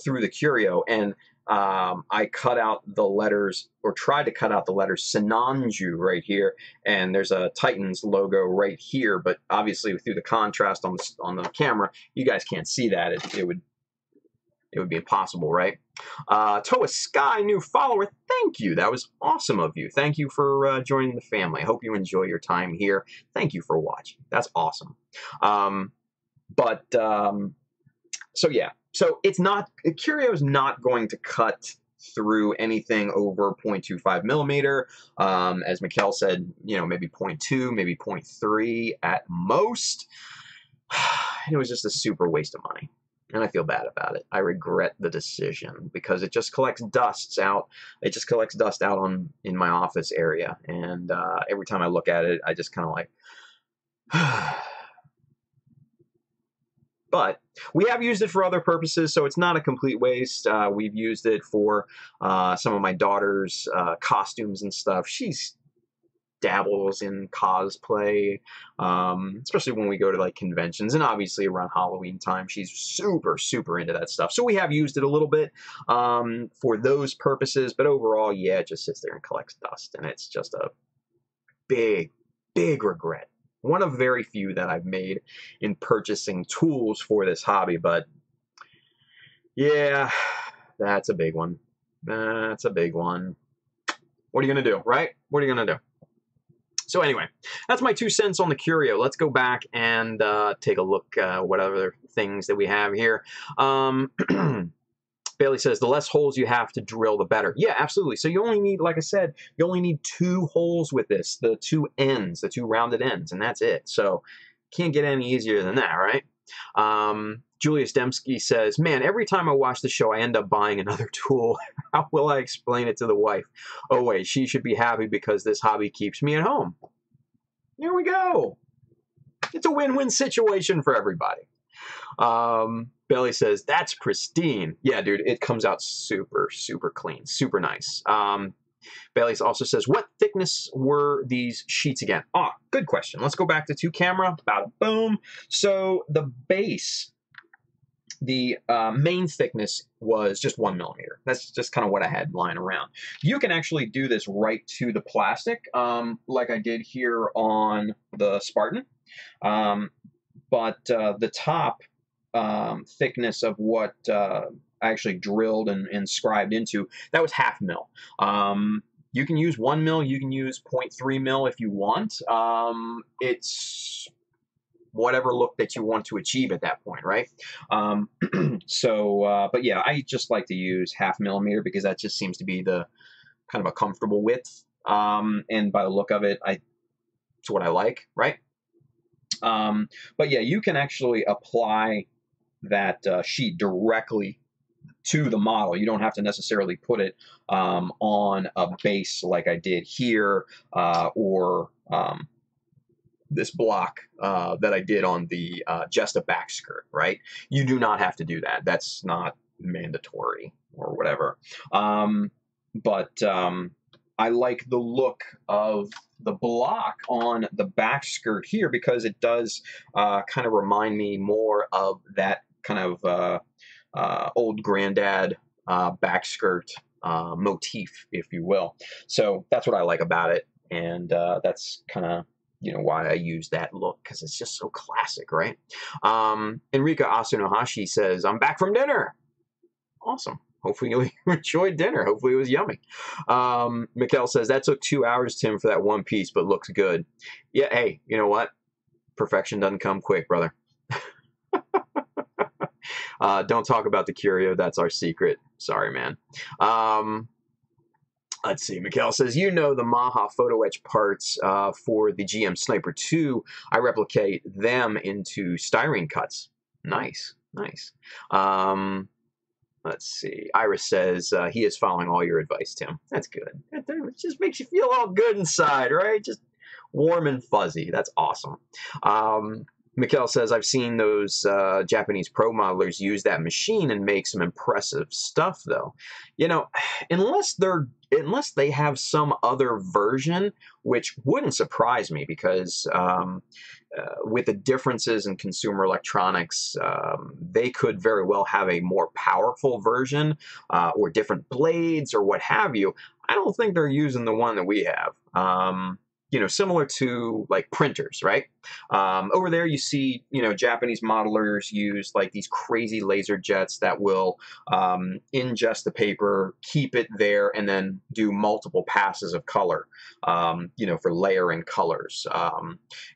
through the curio, and I cut out the letters, or tried to cut out the letters Sinanju right here, and there's a Titans logo right here, but obviously through the contrast on the camera, you guys can't see that. It would be impossible, right? Toa Sky, new follower, thank you. That was awesome of you. Thank you for joining the family. I hope you enjoy your time here. Thank you for watching. That's awesome. So yeah, so curio is not going to cut through anything over 0.25 millimeter. As Mikkel said, you know, maybe 0.2, maybe 0.3 at most. It was just a super waste of money, and I feel bad about it. I regret the decision, because it just collects dust out. It just collects dust out in my office area, and every time I look at it, I just kind of like... But we have used it for other purposes, so it's not a complete waste. We've used it for some of my daughter's costumes and stuff. She's dabbles in cosplay, especially when we go to like conventions, and obviously around Halloween time, she's super, super into that stuff. So we have used it a little bit for those purposes, but overall, yeah, it just sits there and collects dust, and it's just a big, big regret. One of very few that I've made in purchasing tools for this hobby, but yeah, that's a big one. That's a big one. What are you going to do, right? What are you going to do? So anyway, that's my 2 cents on the curio. Let's go back and take a look what other things that we have here. Bailey says, the less holes you have to drill, the better. Yeah, absolutely. So you only need, like I said, you only need 2 holes with this, the 2 ends, the 2 rounded ends, and that's it. So can't get any easier than that, right? Julius Dembski says, man, every time I watch the show, I end up buying another tool. How will I explain it to the wife? Oh, wait, she should be happy because this hobby keeps me at home. Here we go. It's a win-win situation for everybody. Bailey says, that's pristine. Yeah, dude, it comes out super, super clean. Super nice. Bailey also says, what thickness were these sheets again? Ah, good question. Let's go back to 2 camera. Bada boom. So the base, the main thickness was just 1 millimeter. That's just kind of what I had lying around. You can actually do this right to the plastic, like I did here on the Spartan. But the top thickness of what I actually drilled and scribed into, that was 0.5 mil. You can use 1 mil, you can use 0.3 mil if you want. It's whatever look that you want to achieve at that point, right? But yeah, I just like to use 0.5 millimeter because that just seems to be the kind of a comfortable width. And by the look of it, it's what I like, right? But yeah, you can actually apply that sheet directly to the model. You don't have to necessarily put it on a base like I did here, or this block that I did on the Jesta back skirt, right? You do not have to do that. That's not mandatory or whatever. I like the look of the block on the back skirt here because it does kind of remind me more of that kind of old granddad back skirt motif, if you will. So that's what I like about it, and that's kind of, you know, why I use that look, because it's just so classic, right? Enrika Asunohashi says, I'm back from dinner. Awesome. Hopefully you enjoyed dinner. Hopefully it was yummy. Mikkel says, that took 2 hours, Tim, for that one piece, but looks good. Yeah, hey, you know what? Perfection doesn't come quick, brother. Don't talk about the curio. That's our secret. Sorry, man. Let's see. Mikkel says, you know the Maha photo etch parts for the GM Sniper 2. I replicate them into styrene cuts. Nice. Nice. Let's see. Iris says, he is following all your advice, Tim. That's good. It just makes you feel all good inside, right? Just warm and fuzzy. That's awesome. Mikkel says, I've seen those Japanese pro modelers use that machine and make some impressive stuff, though. You know, unless they have some other version, which wouldn't surprise me because with the differences in consumer electronics, they could very well have a more powerful version or different blades or what have you. I don't think they're using the one that we have. You know, similar to like printers, right? Over there you see, you know, Japanese modelers use like these crazy laser jets that will ingest the paper, keep it there, and then do multiple passes of color, you know, for layering colors.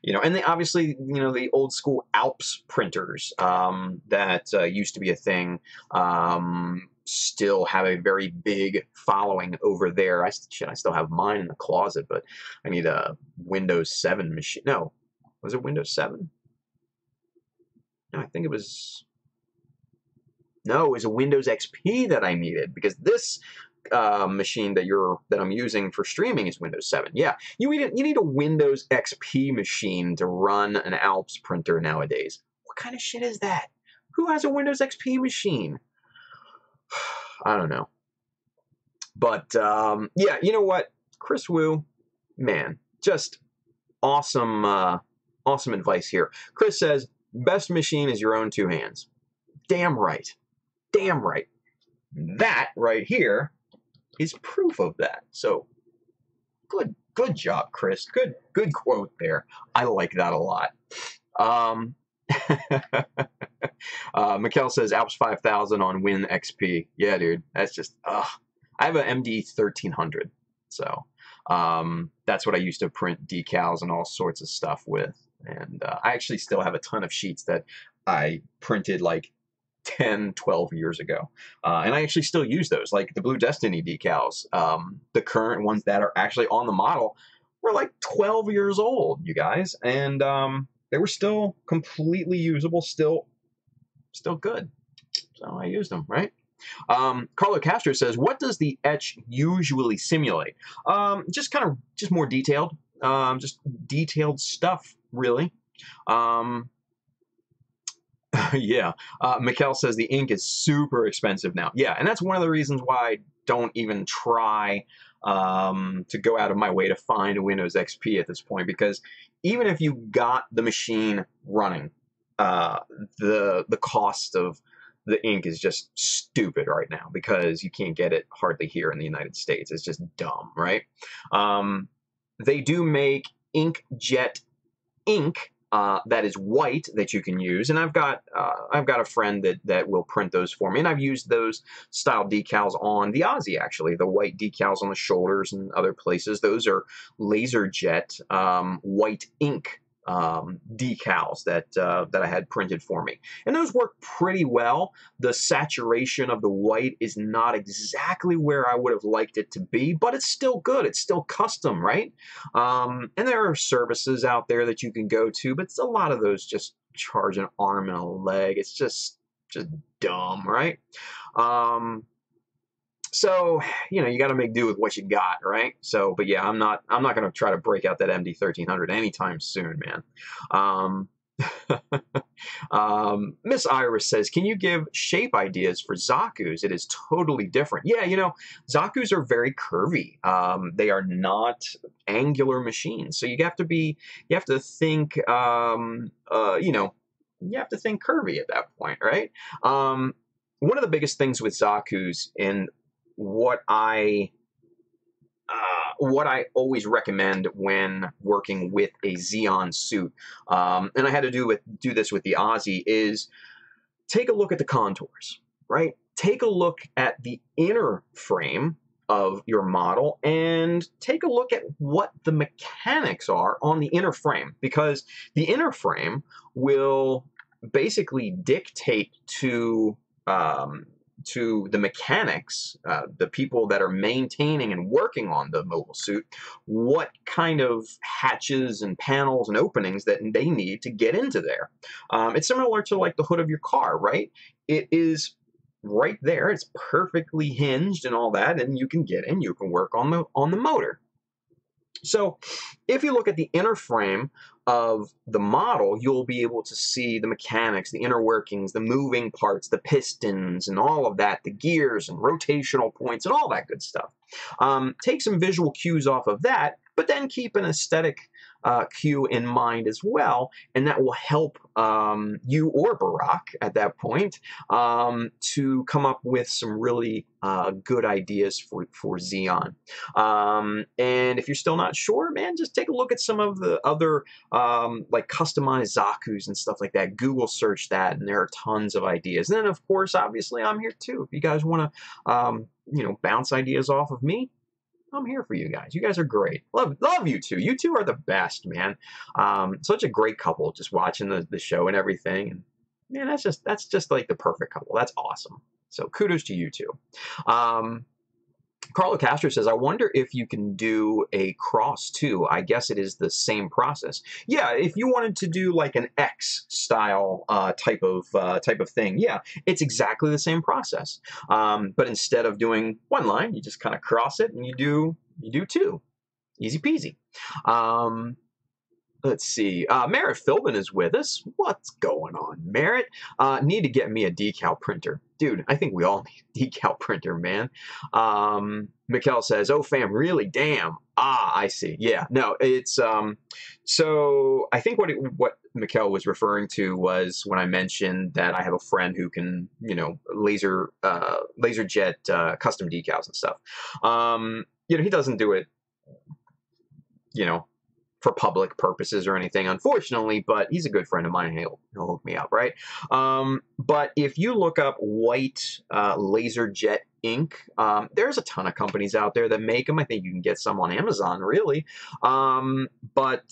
You know, and they obviously, you know, the old school Alps printers that used to be a thing, still have a very big following over there. I still have mine in the closet, but I need a Windows 7 machine. No, was it Windows 7? No, I think it was. No, it was a Windows XP that I needed because this machine that I'm using for streaming is Windows 7. Yeah, you need a Windows XP machine to run an Alps printer nowadays. What kind of shit is that? Who has a Windows XP machine? I don't know. But, yeah, you know what? Chris Wu, man, just awesome, awesome advice here. Chris says, best machine is your own 2 hands. Damn right. Damn right. That right here is proof of that. So, good job, Chris. Good quote there. I like that a lot. Mikkel says Alps 5000 on Win XP. Yeah, dude, that's just I have an MD 1300, so that's what I used to print decals and all sorts of stuff with. And I actually still have a ton of sheets that I printed like 10, 12 years ago. And I actually still use those, like the Blue Destiny decals. The current ones that are actually on the model were like 12 years old, you guys. And they were still completely usable, still good. So I used them, right? Carlo Castro says, what does the etch usually simulate? Just more detailed, just detailed stuff, really. Yeah. Mikkel says the ink is super expensive now. Yeah, and that's one of the reasons why I don't even try to go out of my way to find a Windows XP at this point, because even if you got the machine running, the cost of the ink is just stupid right now, because you can't get it hardly here in the United States. It's just dumb, right? They do make inkjet ink that is white that you can use, and I've got a friend that will print those for me, and I've used those style decals on the Aussie, actually, the white decals on the shoulders and other places. Those are LaserJet white ink decals that I had printed for me, and those work pretty well. The saturation of the white is not exactly where I would have liked it to be, but it's still good. It's still custom, right? And there are services out there that you can go to, but a lot of those just charge an arm and a leg. It's just dumb, right? So, you got to make do with what you got, right? So, but yeah, I'm not going to try to break out that MD 1300 anytime soon, man. Miss Iris says, can you give shape ideas for Zaku's? It is totally different. Yeah, Zaku's are very curvy. They are not angular machines. So you have to think, you have to think curvy at that point, right? One of the biggest things with Zaku's, and what I always recommend when working with a Xeon suit, and I had to do this with the Aussie, is take a look at the contours, right? Take a look at the inner frame of your model and take a look at what the mechanics are on the inner frame, because the inner frame will basically dictate to the mechanics, the people that are maintaining and working on the mobile suit, what kind of hatches and panels and openings that they need to get into there. It's similar to like the hood of your car, right? It is right there. It's perfectly hinged and all that, and you can get in, you can work on the motor. So if you look at the inner frame of the model, you'll be able to see the mechanics, the inner workings, the moving parts, the pistons and all of that, the gears and rotational points and all that good stuff. Take some visual cues off of that, but then keep an aesthetic cue in mind as well, and that will help you or Barack at that point to come up with some really good ideas for Xeon. And if you're still not sure, man, just take a look at some of the other like customized Zaku's and stuff like that. Google search that, and there are tons of ideas. And then, of course, obviously, I'm here too. If you guys want to, bounce ideas off of me, I'm here for you guys. You guys are great. Love you two. You two are the best, man. Such a great couple, just watching the show and everything. And man, that's just like the perfect couple. That's awesome. So kudos to you two. Carlo Castro says, I wonder if you can do a cross too. I guess it is the same process. Yeah, if you wanted to do like an X style type of thing, yeah, it's exactly the same process. But instead of doing one line, you just kind of cross it and you do two. Easy peasy. Let's see. Merritt Philbin is with us. What's going on, Merritt? Need to get me a decal printer. Dude, I think we all need a decal printer, man. Mikkel says, oh, fam, really? Damn. Ah, I see. Yeah, no, it's... so I think what Mikkel was referring to was when I mentioned that I have a friend who can, LaserJet custom decals and stuff. He doesn't do it, for public purposes or anything, unfortunately, but he's a good friend of mine. He'll hook me up, right? But if you look up white LaserJet ink, there's a ton of companies out there that make them. I think you can get some on Amazon, really. But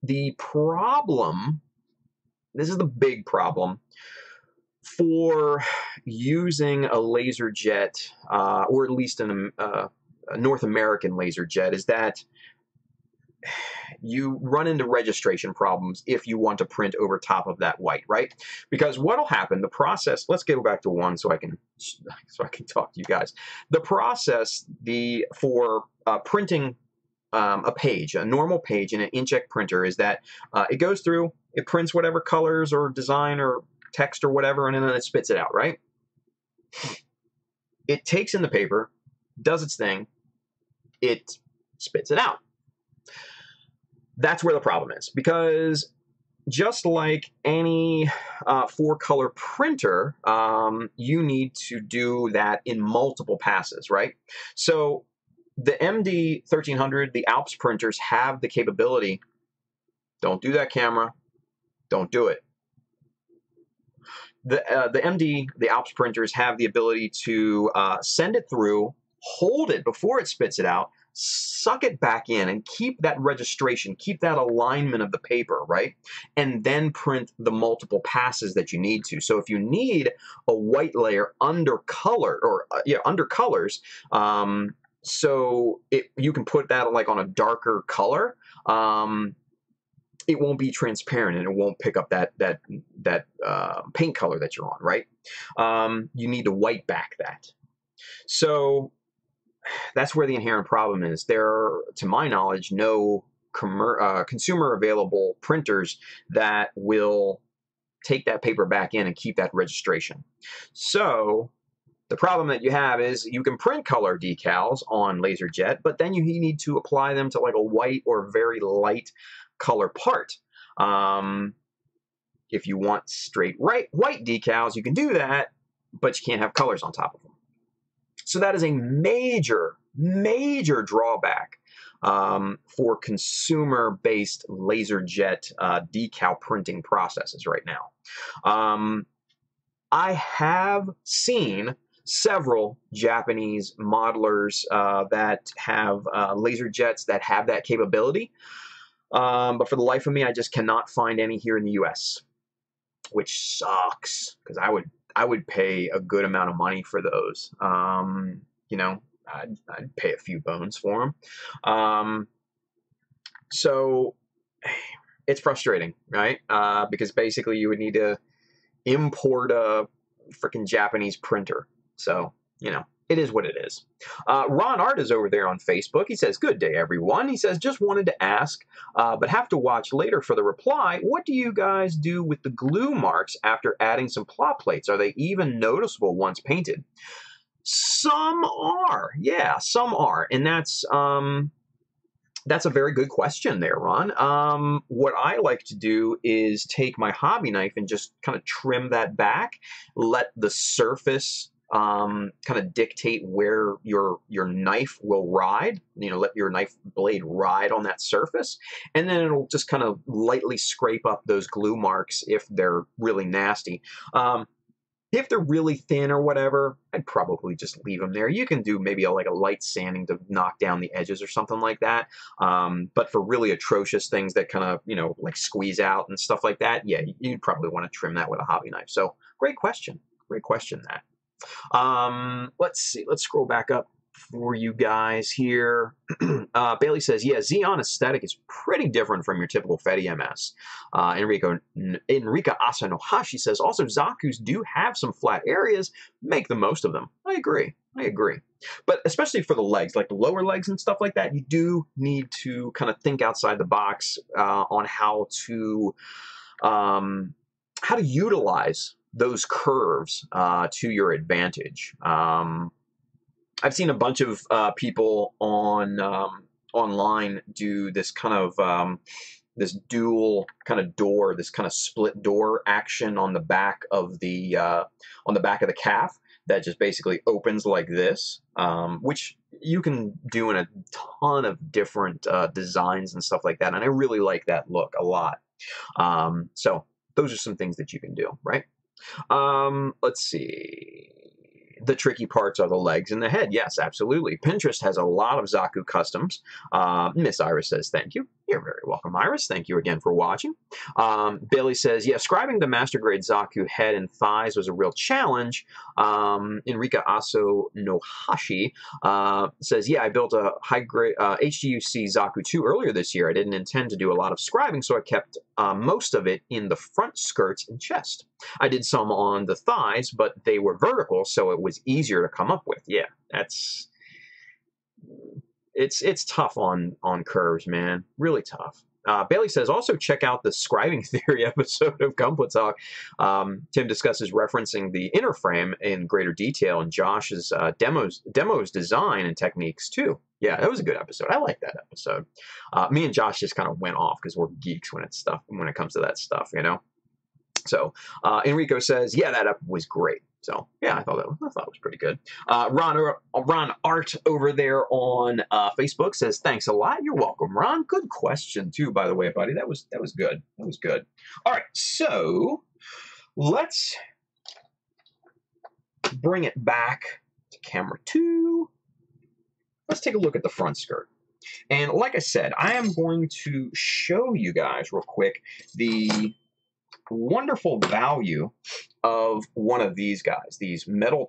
the problem, this is the big problem, for using a laser jet, or at least a North American laser jet, is that you run into registration problems if you want to print over top of that white, right? Because what'll happen, the process, let's go back to one so I can talk to you guys. The process for printing a page, a normal page in an inkjet printer, is that it goes through, it prints whatever colors or design or text or whatever, and then it spits it out, right? It takes in the paper, does its thing, it spits it out. That's where the problem is, because just like any 4-color printer, you need to do that in multiple passes, right? So the MD 1300, the Alps printers have the capability. Don't do that, camera. Don't do it. The MD, the Alps printers have the ability to send it through, hold it before it spits it out, suck it back in, and keep that registration, keep that alignment of the paper, right? And then print the multiple passes that you need to. So if you need a white layer under color, or under colors, so you can put that like on a darker color. It won't be transparent and it won't pick up that paint color that you're on, right? You need to white back that. So that's where the inherent problem is. There are, to my knowledge, no consumer available printers that will take that paper back in and keep that registration. So the problem that you have is you can print color decals on LaserJet, but then you need to apply them to like a white or very light color part. If you want straight white decals, you can do that, but you can't have colors on top of them. So that is a major, major drawback for consumer-based LaserJet decal printing processes right now. I have seen several Japanese modelers that have LaserJets that have that capability, but for the life of me, I just cannot find any here in the U.S., which sucks, because I would pay a good amount of money for those. You know, I'd pay a few bones for them. So it's frustrating, right? Because basically you would need to import a freaking Japanese printer. So, you know, it is what it is. Ron Art is over there on Facebook. He says, "Good day, everyone." He says, "Just wanted to ask, but have to watch later for the reply. What do you guys do with the glue marks after adding some plot plates? Are they even noticeable once painted?" Some are. Yeah, some are. And that's a very good question there, Ron. What I like to do is take my hobby knife and just kind of trim that back, let the surface kind of dictate where your knife will ride. You know, let your knife blade ride on that surface, and then it'll just kind of lightly scrape up those glue marks if they're really nasty. If they're really thin or whatever, I'd probably just leave them there. You can do maybe like a light sanding to knock down the edges or something like that. But for really atrocious things that kind of, you know, like squeeze out and stuff like that, yeah, you'd probably want to trim that with a hobby knife. So great question. Great question, that. Let's see. Let's scroll back up for you guys here. Bailey says, yeah, Xeon aesthetic is pretty different from your typical Fetty MS. Enrica Asanohashi says, also, Zaku's do have some flat areas. Make the most of them. I agree. But especially for the legs, like the lower legs and stuff like that, you do need to kind of think outside the box on how to utilize those curves to your advantage. I've seen a bunch of people online do this kind of this dual kind of door, this kind of split door action on the back of the calf that just basically opens like this, which you can do in a ton of different designs and stuff like that, and I really like that look a lot. So those are some things that you can do, right? Let's see. The tricky parts are the legs and the head. Yes, absolutely. Pinterest has a lot of Zaku customs. Miss Iris says, thank you. You're very welcome, Iris. Thank you again for watching. Bailey says, yeah, scribing the master grade Zaku head and thighs was a real challenge. Enrika Aso Nohashi says, yeah, I built a high-grade HGUC Zaku 2 earlier this year. I didn't intend to do a lot of scribing, so I kept most of it in the front skirts and chest. I did some on the thighs, but they were vertical, so it was easier to come up with. Yeah, that's... It's tough on curves, man. Really tough. Bailey says, also check out the scribing theory episode of Gunpla Talk. Tim discusses referencing the inner frame in greater detail and Josh's demos design and techniques too. Yeah, that was a good episode. I like that episode. Me and Josh just kind of went off because we're geeks when it comes to that stuff, you know. So Enrico says, yeah, that was great. So yeah, I thought it was pretty good. Ron Art over there on Facebook says, thanks a lot. You're welcome, Ron. Good question too, by the way, buddy. That was good. That was good. All right, so let's bring it back to camera 2. Let's take a look at the front skirt. And like I said, I am going to show you guys real quick the wonderful value of one of these guys, these metal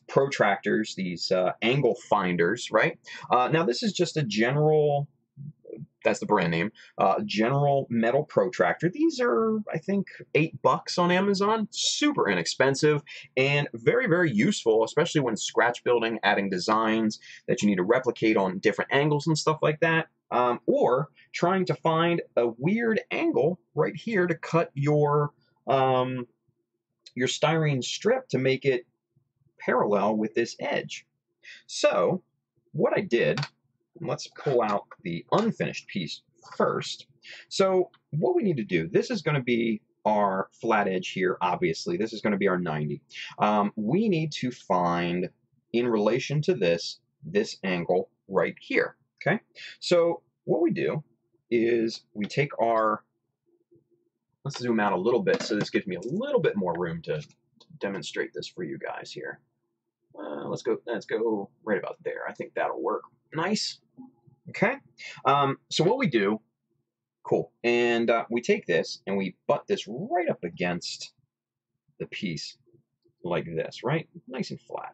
protractors, these angle finders, right? Now, this is just a general, that's the brand name, general metal protractor. These are, I think, $8 on Amazon. Super inexpensive and very, very useful, especially when scratch building, adding designs that you need to replicate on different angles and stuff like that. Or trying to find a weird angle right here to cut your styrene strip to make it parallel with this edge. So what I did, let's pull out the unfinished piece first. So what we need to do, this is going to be our flat edge here, obviously. This is going to be our 90. We need to find, in relation to this angle right here. Okay, so what we do is we take our, let's zoom out a little bit so this gives me a little bit more room to demonstrate this for you guys here. Let's go right about there. I think that'll work nice. Okay, so what we do, cool, and we take this and we butt this right up against the piece like this, right? Nice and flat.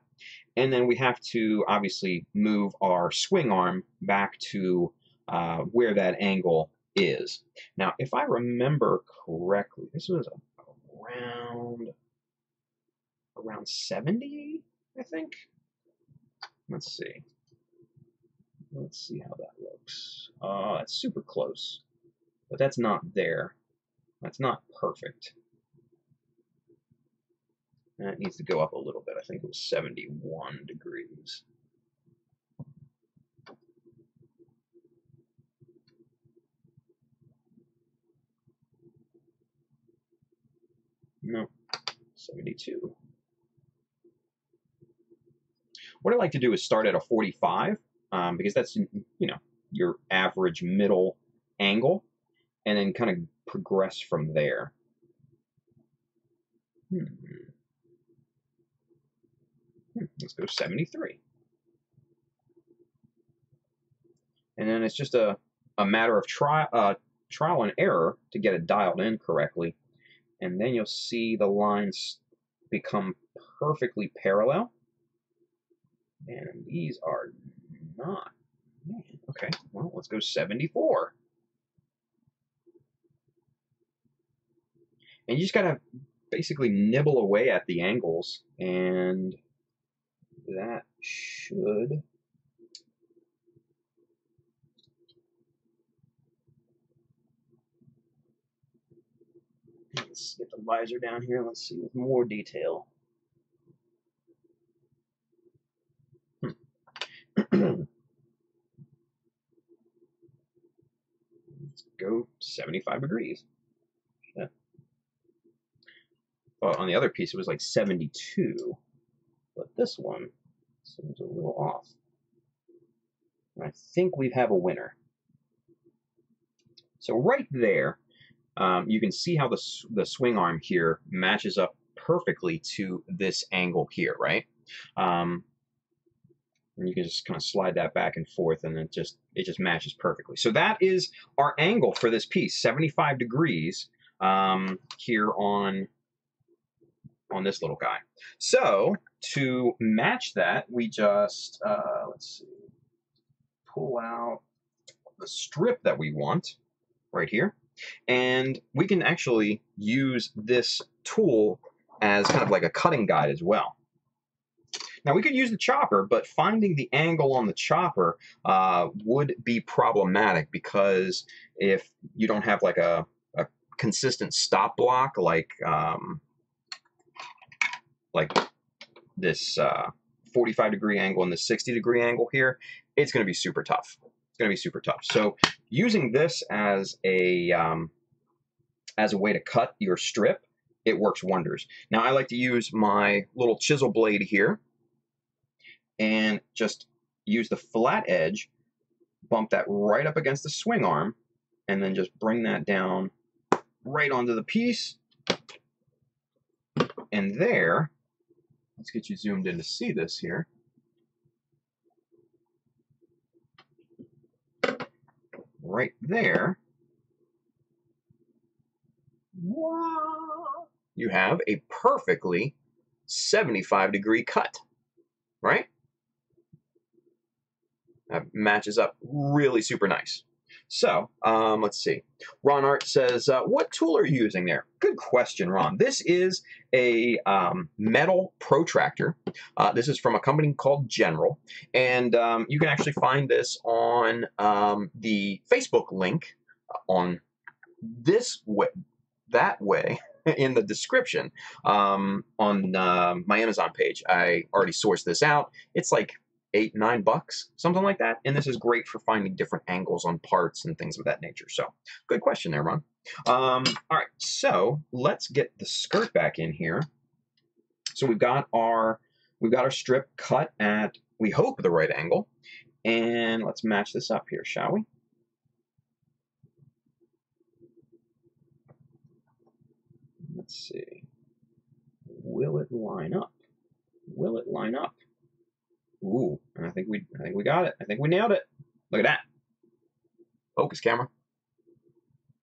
And then we have to obviously move our swing arm back to where that angle is. Now, if I remember correctly, this was around 70, I think. Let's see. Let's see how that looks. That's super close, but that's not there. That's not perfect. That needs to go up a little bit. I think it was 71 degrees. No, 72. What I like to do is start at a 45, because that's, you know, your average middle angle, and then kind of progress from there. Let's go 73. And then it's just a matter of trial and error to get it dialed in correctly. And then you'll see the lines become perfectly parallel. And these are not. Man, okay, well, let's go 74. And you just got to basically nibble away at the angles, and that should... Let's get the visor down here. Let's see with more detail. Let's go 75 degrees. Yeah. Well, on the other piece, it was like 72. But this one seems a little off. And I think we have a winner. So right there, you can see how the swing arm here matches up perfectly to this angle here, right? And you can just kind of slide that back and forth, and it just matches perfectly. So that is our angle for this piece, 75 degrees here on this little guy. So to match that, we just, let's see, pull out the strip that we want right here. And we can actually use this tool as kind of like a cutting guide as well. Now, we could use the chopper, but finding the angle on the chopper would be problematic, because if you don't have like a consistent stop block like this 45-degree angle and the 60-degree angle here, it's going to be super tough. It's going to be super tough. So using this as a way to cut your strip, it works wonders. Now, I like to use my little chisel blade here and just use the flat edge, bump that right up against the swing arm, and then just bring that down right onto the piece. And there, let's get you zoomed in to see this here. Right there, wow, you have a perfectly 75-degree cut, right? That matches up really super nice. So, let's see. Ron Art says, what tool are you using there? Good question, Ron. This is a metal protractor. This is from a company called General. And you can actually find this on the Facebook link on this way, that way, in the description on my Amazon page. I already sourced this out. It's like $8-9, something like that. And this is great for finding different angles on parts and things of that nature. So good question there, Ron. All right, so let's get the skirt back in here. So we've got our strip cut at, we hope, the right angle. And let's match this up here, shall we? Let's see. Will it line up? Will it line up? Ooh, and I think we got it. I think we nailed it. Look at that. Focus, camera.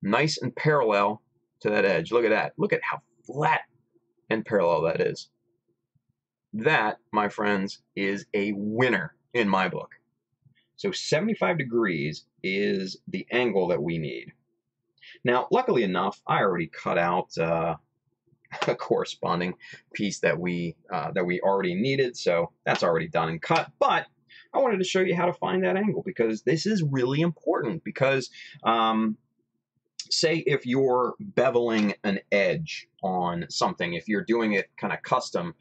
Nice and parallel to that edge. Look at that. Look at how flat and parallel that is. That, my friends, is a winner in my book. So 75 degrees is the angle that we need. Now, luckily enough, I already cut out a corresponding piece that we already needed, so that's already done and cut. But I wanted to show you how to find that angle, because this is really important. Because say if you're beveling an edge on something, if you're doing it kind of custom,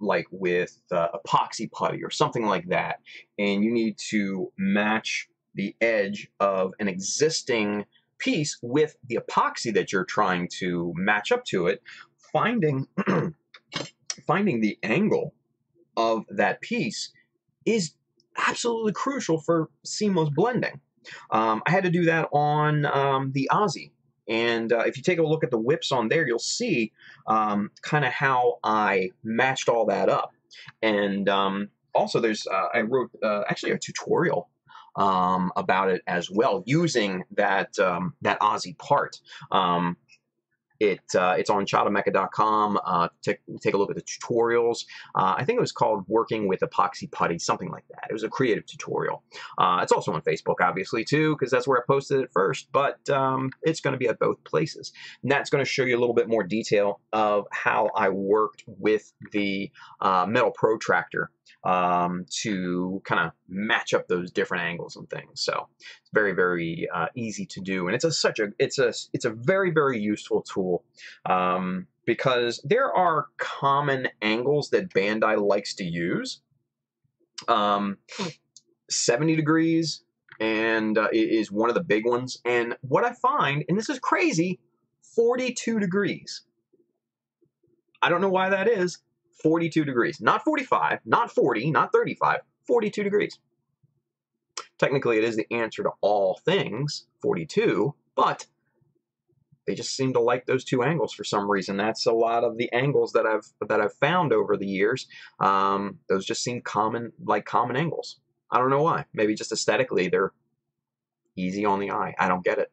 like with epoxy putty or something like that, and you need to match the edge of an existing piece with the epoxy that you're trying to match up to it, finding the angle of that piece is absolutely crucial for seamless blending. I had to do that on the Aussie, and if you take a look at the whips on there, you'll see kind of how I matched all that up. And also, there's I wrote actually a tutorial about it as well, using that that Aussie part. It's on childofmecha.com. Take a look at the tutorials. I think it was called Working with Epoxy Putty, something like that. It was a creative tutorial. It's also on Facebook, obviously, too, because that's where I posted it first. But it's going to be at both places. And that's going to show you a little bit more detail of how I worked with the metal protractor to kind of match up those different angles and things. So it's very, very easy to do, and it's a very, very useful tool because there are common angles that Bandai likes to use. 70 degrees and is one of the big ones, and what I find, and this is crazy, 42 degrees. I don't know why that is. 42 degrees, not 45, not 40, not 35, 42 degrees. Technically, it is the answer to all things, 42, but they just seem to like those two angles for some reason. That's a lot of the angles that I've found over the years. Those just seem common angles. I don't know why. Maybe just aesthetically they're easy on the eye. I don't get it.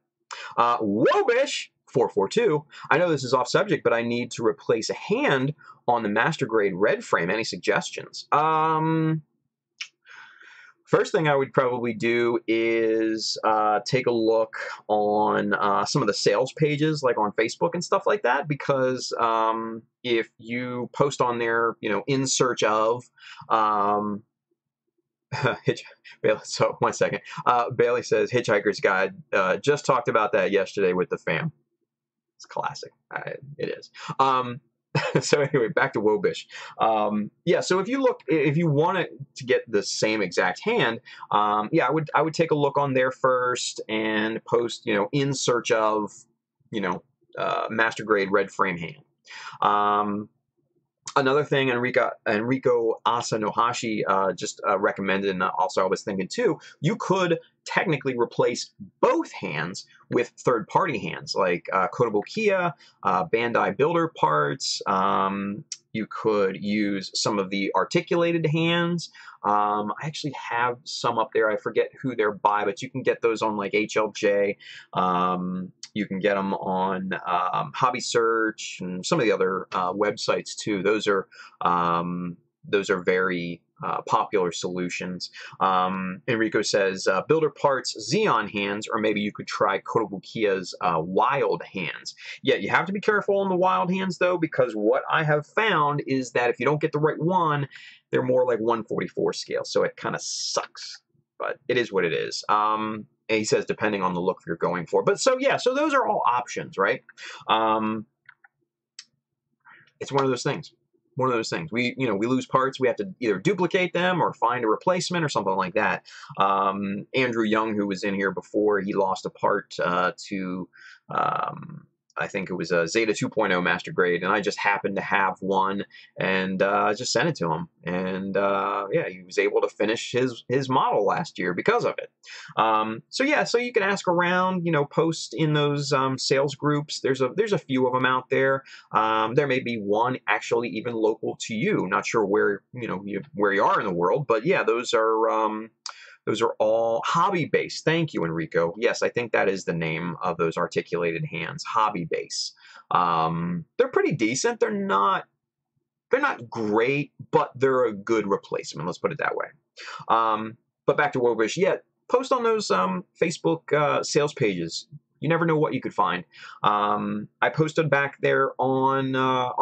Wobish 442. I know this is off subject, but I need to replace a hand on the Master Grade red frame. Any suggestions? First thing I would probably do is take a look on some of the sales pages, like on Facebook and stuff like that, because if you post on there, in search of, so 1 second. Bailey says, Hitchhiker's Guide, just talked about that yesterday with the fam. It's classic. It is. So anyway, back to Wobish. Yeah, so if you want it to get the same exact hand, yeah, I would take a look on there first and post, in search of, Master Grade red frame hand. Another thing Enrico Asanohashi just recommended, and also I was thinking too, you could technically replace both hands with third-party hands like Kotobukiya, Bandai Builder parts. You could use some of the articulated hands. I actually have some up there. I forget who they're by, but you can get those on like HLJ. You can get them on Hobby Search and some of the other websites too. Those are very popular solutions. Enrico says Builder Parts Xeon hands, or maybe you could try Kotobukiya's wild hands. Yeah, you have to be careful on the wild hands though, because what I have found is that if you don't get the right one, they're more like 1/44 scale, so it kind of sucks. But it is what it is. And he says depending on the look you're going for. But so yeah, so those are all options, right? It's one of those things. One of those things. We lose parts. We have to either duplicate them or find a replacement or something like that. Andrew Young, who was in here before, he lost a part to I think it was a Zeta 2.0 Master Grade, and I just happened to have one, and just sent it to him. And yeah, he was able to finish his model last year because of it. So yeah, so you can ask around, post in those sales groups. There's a few of them out there. There may be one actually even local to you. Not sure where where you are in the world, but yeah, those are all hobby base. Thank you, Enrico. Yes, I think that is the name of those articulated hands, hobby base. They're pretty decent. They're not great, but they're a good replacement. Let's put it that way. But back to Wobish. Yeah, post on those Facebook sales pages. You never know what you could find. I posted back there on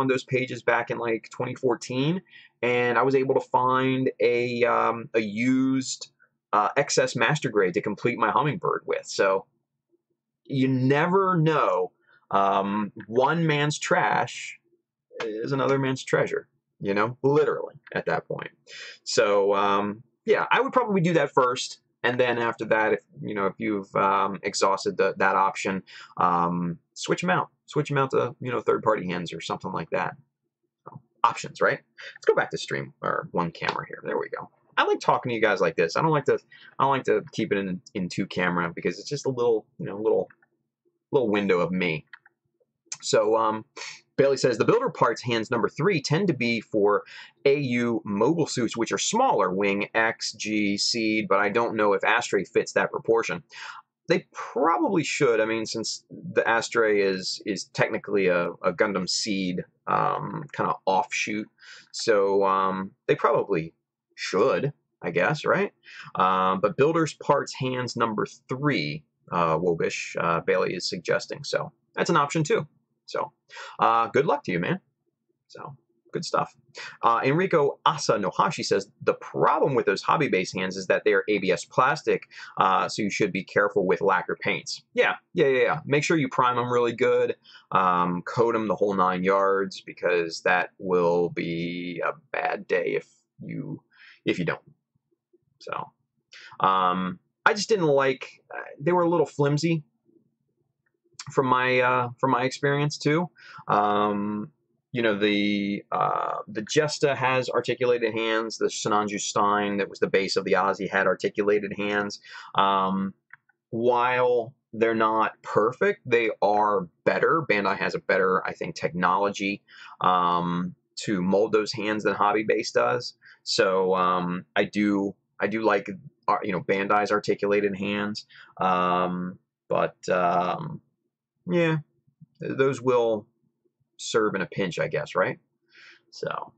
those pages back in like 2014, and I was able to find a used excess Master Grade to complete my Hummingbird with. So you never know. One man's trash is another man's treasure, literally at that point. So yeah, I would probably do that first. And then after that, if you've exhausted that option, switch them out. Switch them out to third-party hands or something like that. So, options, right? Let's go back to stream or one camera here. There we go. I like talking to you guys like this. I don't like to keep it in two camera because it's just a little window of me. So Bailey says the Builder Parts hands number 3 tend to be for AU mobile suits, which are smaller, Wing, X, G, Seed, but I don't know if Astray fits that proportion. They probably should. I mean, since the Astray is technically a Gundam Seed kind of offshoot, so they probably should, I guess, right? But Builder's Parts hands number 3, Wobish, Bailey is suggesting. So that's an option too. So good luck to you, man. So good stuff. Enrico Asanohashi says the problem with those hobby base hands is that they are ABS plastic, so you should be careful with lacquer paints. Yeah. Make sure you prime them really good, coat them the whole 9 yards, because that will be a bad day if you don't. So I just didn't like, they were a little flimsy from my experience too. The Jesta has articulated hands. The Sinanju Stein, that was the base of the Ozzy, had articulated hands. While they're not perfect. They are better. Bandai has a better, I think, technology to mold those hands than Hobby Base does. So I do like Bandai's articulated hands. Yeah, those will serve in a pinch, I guess, right? So.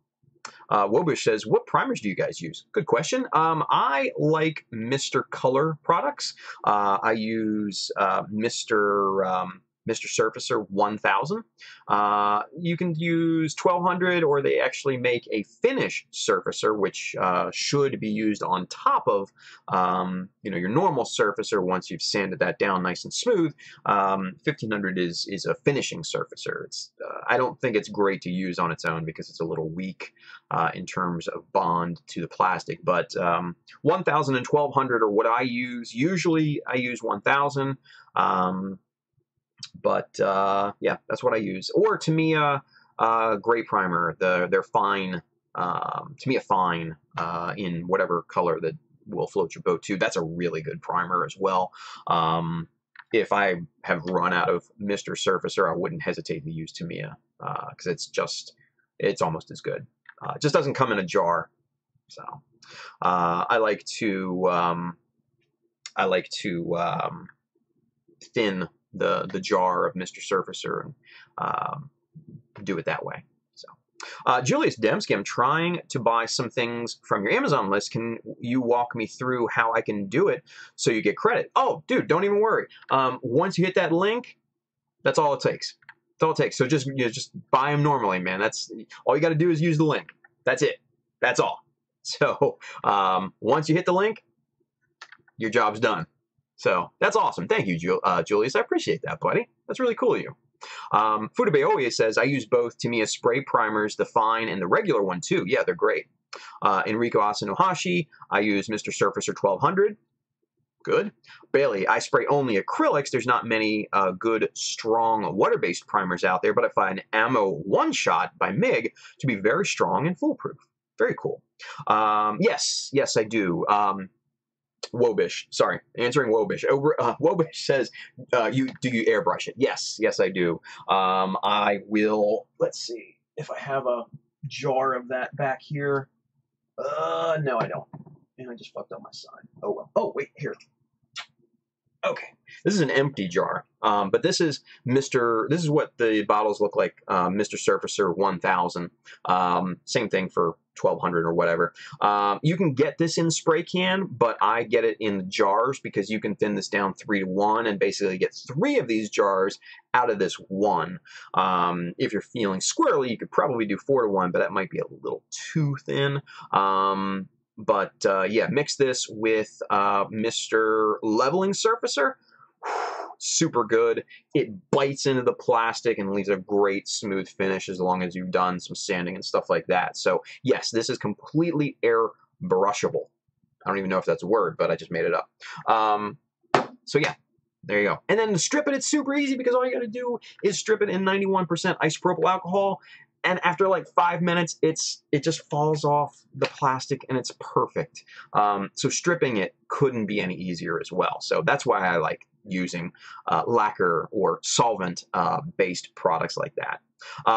Wobush says, what primers do you guys use? Good question. I like Mr. Color products. I use Mr. Surfacer 1000. You can use 1200, or they actually make a finish surfacer, which should be used on top of your normal surfacer once you've sanded that down nice and smooth. 1500 is a finishing surfacer. It's I don't think it's great to use on its own because it's a little weak in terms of bond to the plastic. But 1000 and 1200 are what I use. Usually I use 1000. Yeah, that's what I use. Or Tamiya gray primer, they're fine. Tamiya fine in whatever color that will float your boat too. That's a really good primer as well. If I have run out of Mr. Surfacer, I wouldn't hesitate to use Tamiya because it's almost as good. It just doesn't come in a jar. So I like to thin the jar of Mr. Surfacer and do it that way. So, Julius Dembski, I'm trying to buy some things from your Amazon list. Can you walk me through how I can do it so you get credit? Oh, dude, don't even worry. Once you hit that link, that's all it takes. That's all it takes. So just buy them normally, man. That's all you got to do is use the link. That's it. That's all. So once you hit the link, your job's done. So that's awesome. Thank you, Julius. I appreciate that, buddy. That's really cool of you. Fudube Oye says, I use both Tamiya spray primers, the fine and the regular one too. Yeah, they're great. Enrico Asanohashi, I use Mr. Surfacer 1200. Good. Bailey, I spray only acrylics. There's not many good, strong water-based primers out there, but I find Ammo One Shot by MIG to be very strong and foolproof. Very cool. Yes, I do. Wobish, sorry, answering Wobish. Wobish says, do you airbrush it? Yes, I do. I will, let's see if I have a jar of that back here. No, I don't. And I just fucked up my sign. Oh, well. Oh, wait, here. Okay, this is an empty jar, but this is what the bottles look like, Mr. Surfacer 1000. Same thing for 1200 or whatever. You can get this in spray can, but I get it in jars because you can thin this down 3-to-1 and basically get 3 of these jars out of this one. If you're feeling squirrely, you could probably do 4-to-1, but that might be a little too thin. Yeah, mix this with Mr. Leveling Surfacer. Super good. It bites into the plastic and leaves a great smooth finish as long as you've done some sanding and stuff like that. So yes, this is completely airbrushable. I don't even know if that's a word, but I just made it up. So yeah, there you go. And then to strip it, it's super easy because all you got to do is strip it in 91% isopropyl alcohol. And after like 5 minutes, it just falls off the plastic and it's perfect. So stripping it couldn't be any easier as well. So that's why I like using lacquer or solvent-based products like that.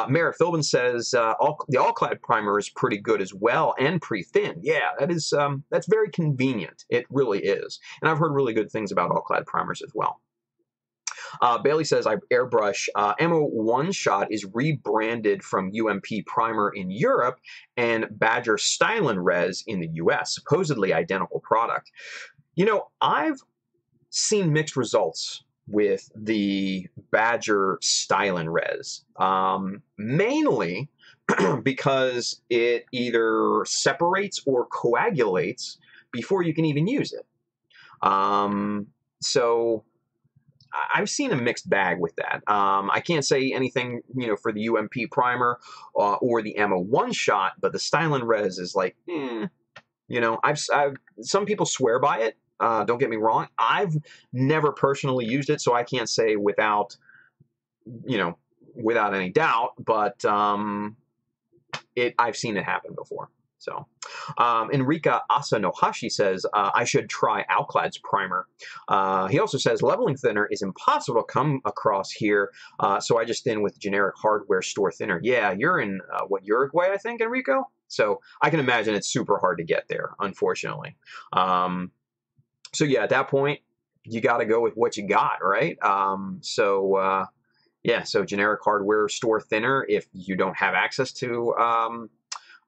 Merritt Philbin says the all-clad primer is pretty good as well and pre-thin. Yeah, that's very convenient. It really is. And I've heard really good things about all-clad primers as well. Bailey says, I airbrush. Ammo One Shot is rebranded from UMP Primer in Europe and Badger Stylin Res in the US. Supposedly identical product. You know, I've seen mixed results with the Badger Stylin Res. Mainly because it either separates or coagulates before you can even use it. So I've seen a mixed bag with that. I can't say anything, for the UMP primer or the Ammo One Shot, but the Stylin Res is like, I've some people swear by it. Don't get me wrong. I've never personally used it, so I can't say without any doubt. But I've seen it happen before. So, Enrika Asanohashi says, I should try Alclad's primer. He also says, leveling thinner is impossible to come across here, so I just thin with generic hardware store thinner. Yeah, you're in, Uruguay, I think, Enrico? So I can imagine it's super hard to get there, unfortunately. So yeah, at that point, you got to go with what you got, right? Yeah, so generic hardware store thinner, if you don't have access to,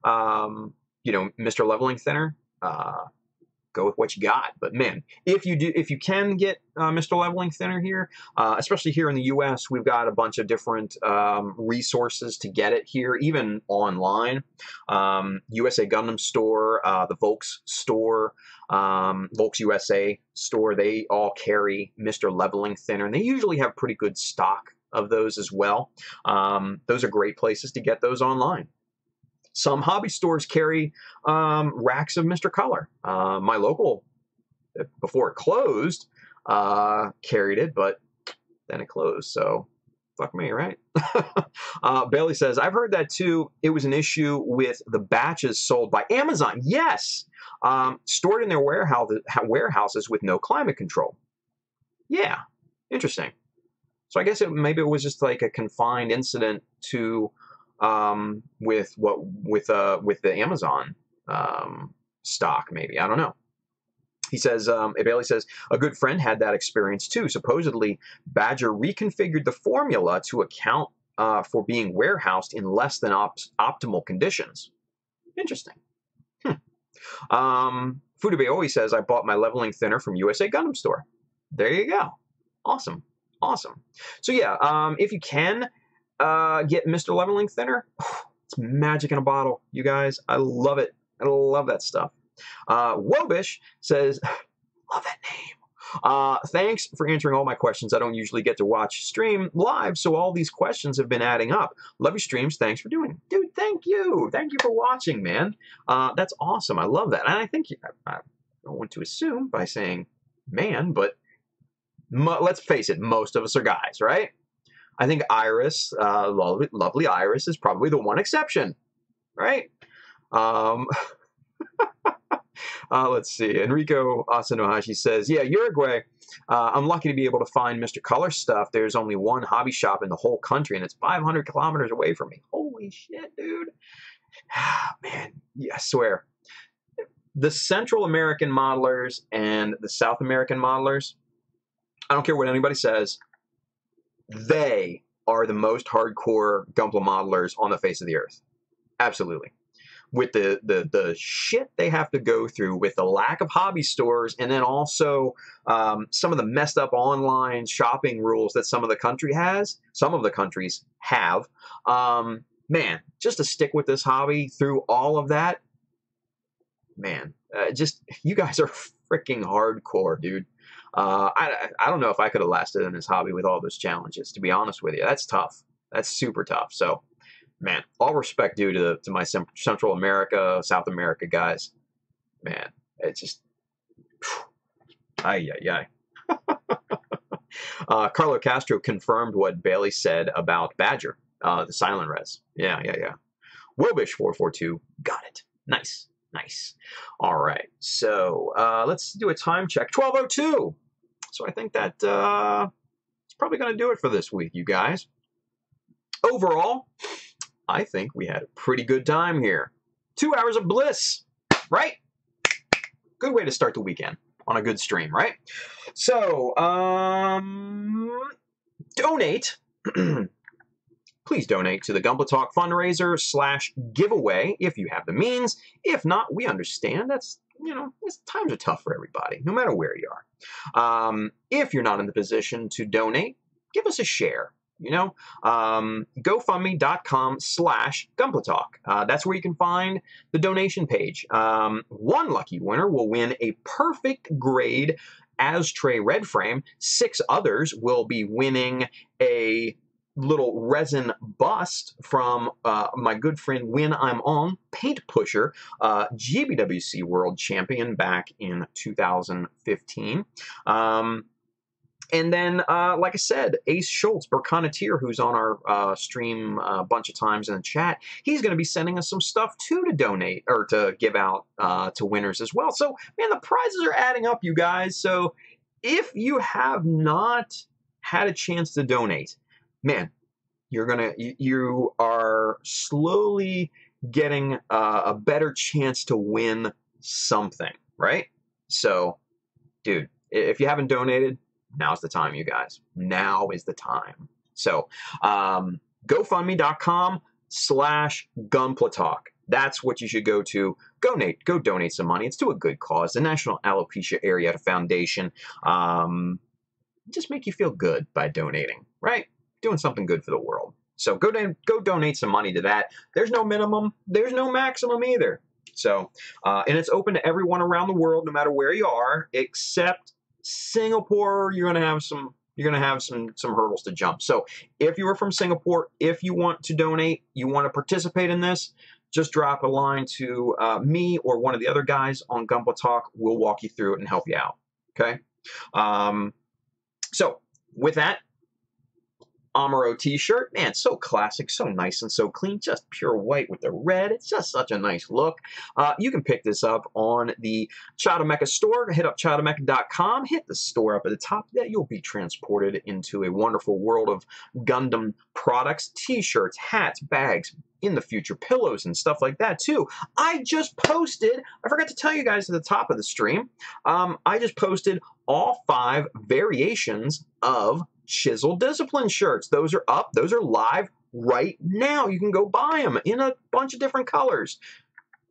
Mr. Leveling Thinner, go with what you got. But man, if you can get Mr. Leveling Thinner here, especially here in the U.S., we've got a bunch of different resources to get it here, even online. USA Gundam Store, the Volks Store, Volks USA Store, they all carry Mr. Leveling Thinner, and they usually have pretty good stock of those as well. Those are great places to get those online. Some hobby stores carry racks of Mr. Color. My local, before it closed, carried it, but then it closed, so fuck me, right? Bailey says, I've heard that too. It was an issue with the batches sold by Amazon. Yes! Stored in their warehouses with no climate control. Yeah, interesting. So I guess maybe it was just like a confined incident to with the Amazon stock, maybe. I don't know. He says, Bailey says, a good friend had that experience too. Supposedly, Badger reconfigured the formula to account for being warehoused in less than optimal conditions. Interesting. Fudube always says, I bought my leveling thinner from USA Gundam Store. There you go. Awesome. Awesome. So yeah, if you can get Mr. Leveling Thinner, it's magic in a bottle, you guys. I love it. I love that stuff. Wobish says, love that name. Thanks for answering all my questions. I don't usually get to watch stream live, so all these questions have been adding up. Love your streams. Thanks for doing it. Dude, thank you. Thank you for watching, man. That's awesome. I love that. And I think I don't want to assume by saying man, but let's face it, most of us are guys, right? I think Iris, lovely Iris, is probably the one exception, right? Let's see. Enrico Asanohashi says, yeah, Uruguay, I'm lucky to be able to find Mr. Color stuff. There's only one hobby shop in the whole country, and it's 500 kilometers away from me. Holy shit, dude. Man, yeah, I swear. The Central American modelers and the South American modelers, I don't care what anybody says, they are the most hardcore Gunpla modelers on the face of the earth. Absolutely. With the shit they have to go through with the lack of hobby stores, and then also some of the messed up online shopping rules that some of the countries have. Man, just to stick with this hobby through all of that, man, you guys are freaking hardcore, dude. I don't know if I could have lasted in this hobby with all those challenges, to be honest with you. That's tough. That's super tough. So, man, all respect due to my Central America, South America guys. Man, it's just, ay. Carlo Castro confirmed what Bailey said about Badger, the silent res. Yeah. Wobish442, got it. Nice. All right, so let's do a time check. 12:02. So I think that it's probably going to do it for this week, you guys. Overall, I think we had a pretty good time here. 2 hours of bliss, right? Good way to start the weekend on a good stream, right? So, donate. Please donate to the Gunpla Talk fundraiser / giveaway if you have the means. If not, we understand. That's, times are tough for everybody, no matter where you are. If you're not in the position to donate, give us a share. GoFundMe.com / Gunpla Talk. That's where you can find the donation page. One lucky winner will win a perfect grade Astray red frame. 6 others will be winning a little resin bust from my good friend When I'm On, Paint Pusher, GBWC World Champion back in 2015. And then, like I said, Ace Schultz, Berconateer, who's on our stream a bunch of times in the chat, he's going to be sending us some stuff too to donate or to give out to winners as well. So, man, the prizes are adding up, you guys. So if you have not had a chance to donate, man, you are slowly getting a better chance to win something, right? So, dude, if you haven't donated, now's the time, you guys. Now is the time. So, GoFundMe.com/Gunpla Talk. That's what you should go to. Go donate some money. It's to a good cause. The National Alopecia Areata Foundation. Just make you feel good by donating, right? Doing something good for the world. So go donate some money to that. There's no minimum. There's no maximum either. So, and it's open to everyone around the world, no matter where you are, except Singapore. You're gonna have some hurdles to jump. So if you are from Singapore, if you want to donate, you want to participate in this, just drop a line to me or one of the other guys on Gunpla Talk. We'll walk you through it and help you out. Okay. So with that, Amaro t-shirt, man, so classic, so nice and so clean, just pure white with the red. It's just such a nice look. You can pick this up on the Child of Mecha store. Hit up childofmecha.com, hit the store up at the top. There you'll be transported into a wonderful world of Gundam products, t-shirts, hats, bags, in the future, pillows and stuff like that too. I just posted, I forgot to tell you guys at the top of the stream, I just posted all 5 variations of Chisel Discipline shirts. Those are up. Those are live right now. You can go buy them in a bunch of different colors.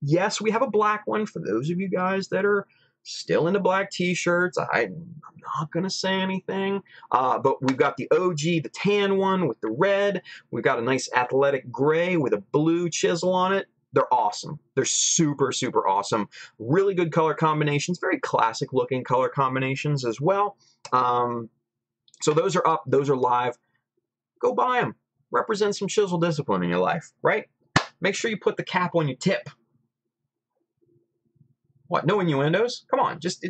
Yes, we have a black one for those of you guys that are still into black t-shirts. I'm not going to say anything. But we've got the OG, the tan one with the red. We've got a nice athletic gray with a blue chisel on it. They're awesome. They're super, super awesome. Really good color combinations. Very classic looking color combinations as well. So those are up. Those are live. Go buy them. Represent some chisel discipline in your life, right? Make sure you put the cap on your tip. What? No innuendos? Come on. Just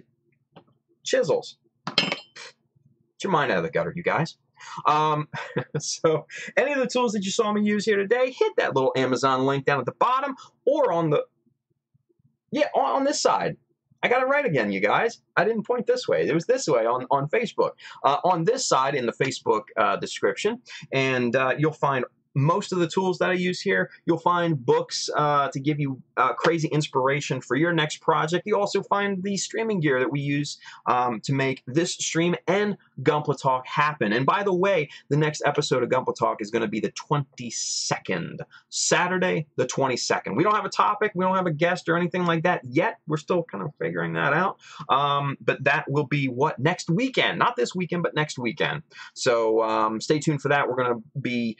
chisels. Get your mind out of the gutter, you guys. So any of the tools that you saw me use here today, hit that little Amazon link down at the bottom or on the, on this side. I got it right again, you guys. I didn't point this way. It was this way on Facebook. On this side in the Facebook description, and you'll find most of the tools that I use here. You'll find books to give you crazy inspiration for your next project. You also find the streaming gear that we use to make this stream and Gunpla Talk happen. And by the way, the next episode of Gunpla Talk is going to be the 22nd, Saturday the 22nd. We don't have a topic. We don't have a guest or anything like that yet. We're still kind of figuring that out. But that will be next weekend. Not this weekend, but next weekend. So stay tuned for that. We're going to be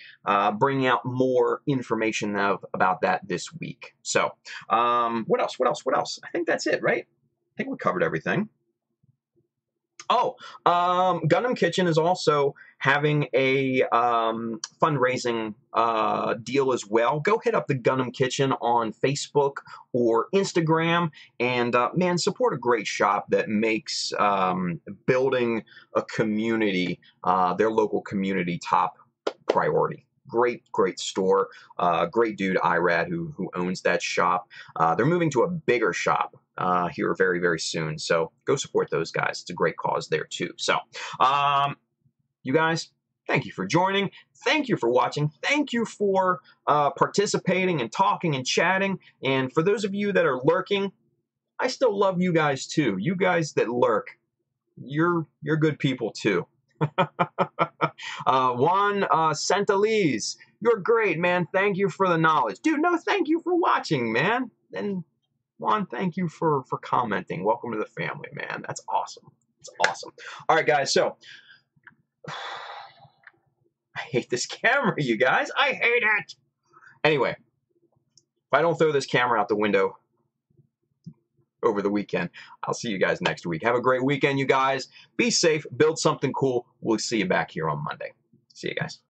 bringing out more information about that this week. So, what else? I think that's it, right? I think we covered everything. Oh, Gundam Kitchen is also having a fundraising deal as well. Go hit up the Gundam Kitchen on Facebook or Instagram, and man, support a great shop that makes building a community, their local community, top priority. Great store. Great dude, Irad, who owns that shop. They're moving to a bigger shop here very, very soon. So go support those guys. It's a great cause there too. So you guys, thank you for joining. Thank you for watching. Thank you for participating and talking and chatting. And for those of you that are lurking, I still love you guys too. You guys that lurk, you're good people too. Juan Centelise, you're great, man. Thank you for the knowledge. Dude, no, thank you for watching, man. And Juan, thank you for commenting. Welcome to the family, man. That's awesome. It's awesome. All right, guys, so I hate this camera, you guys. I hate it. Anyway, if I don't throw this camera out the window over the weekend, I'll see you guys next week. Have a great weekend, you guys. Be safe. Build something cool. We'll see you back here on Monday. See you guys.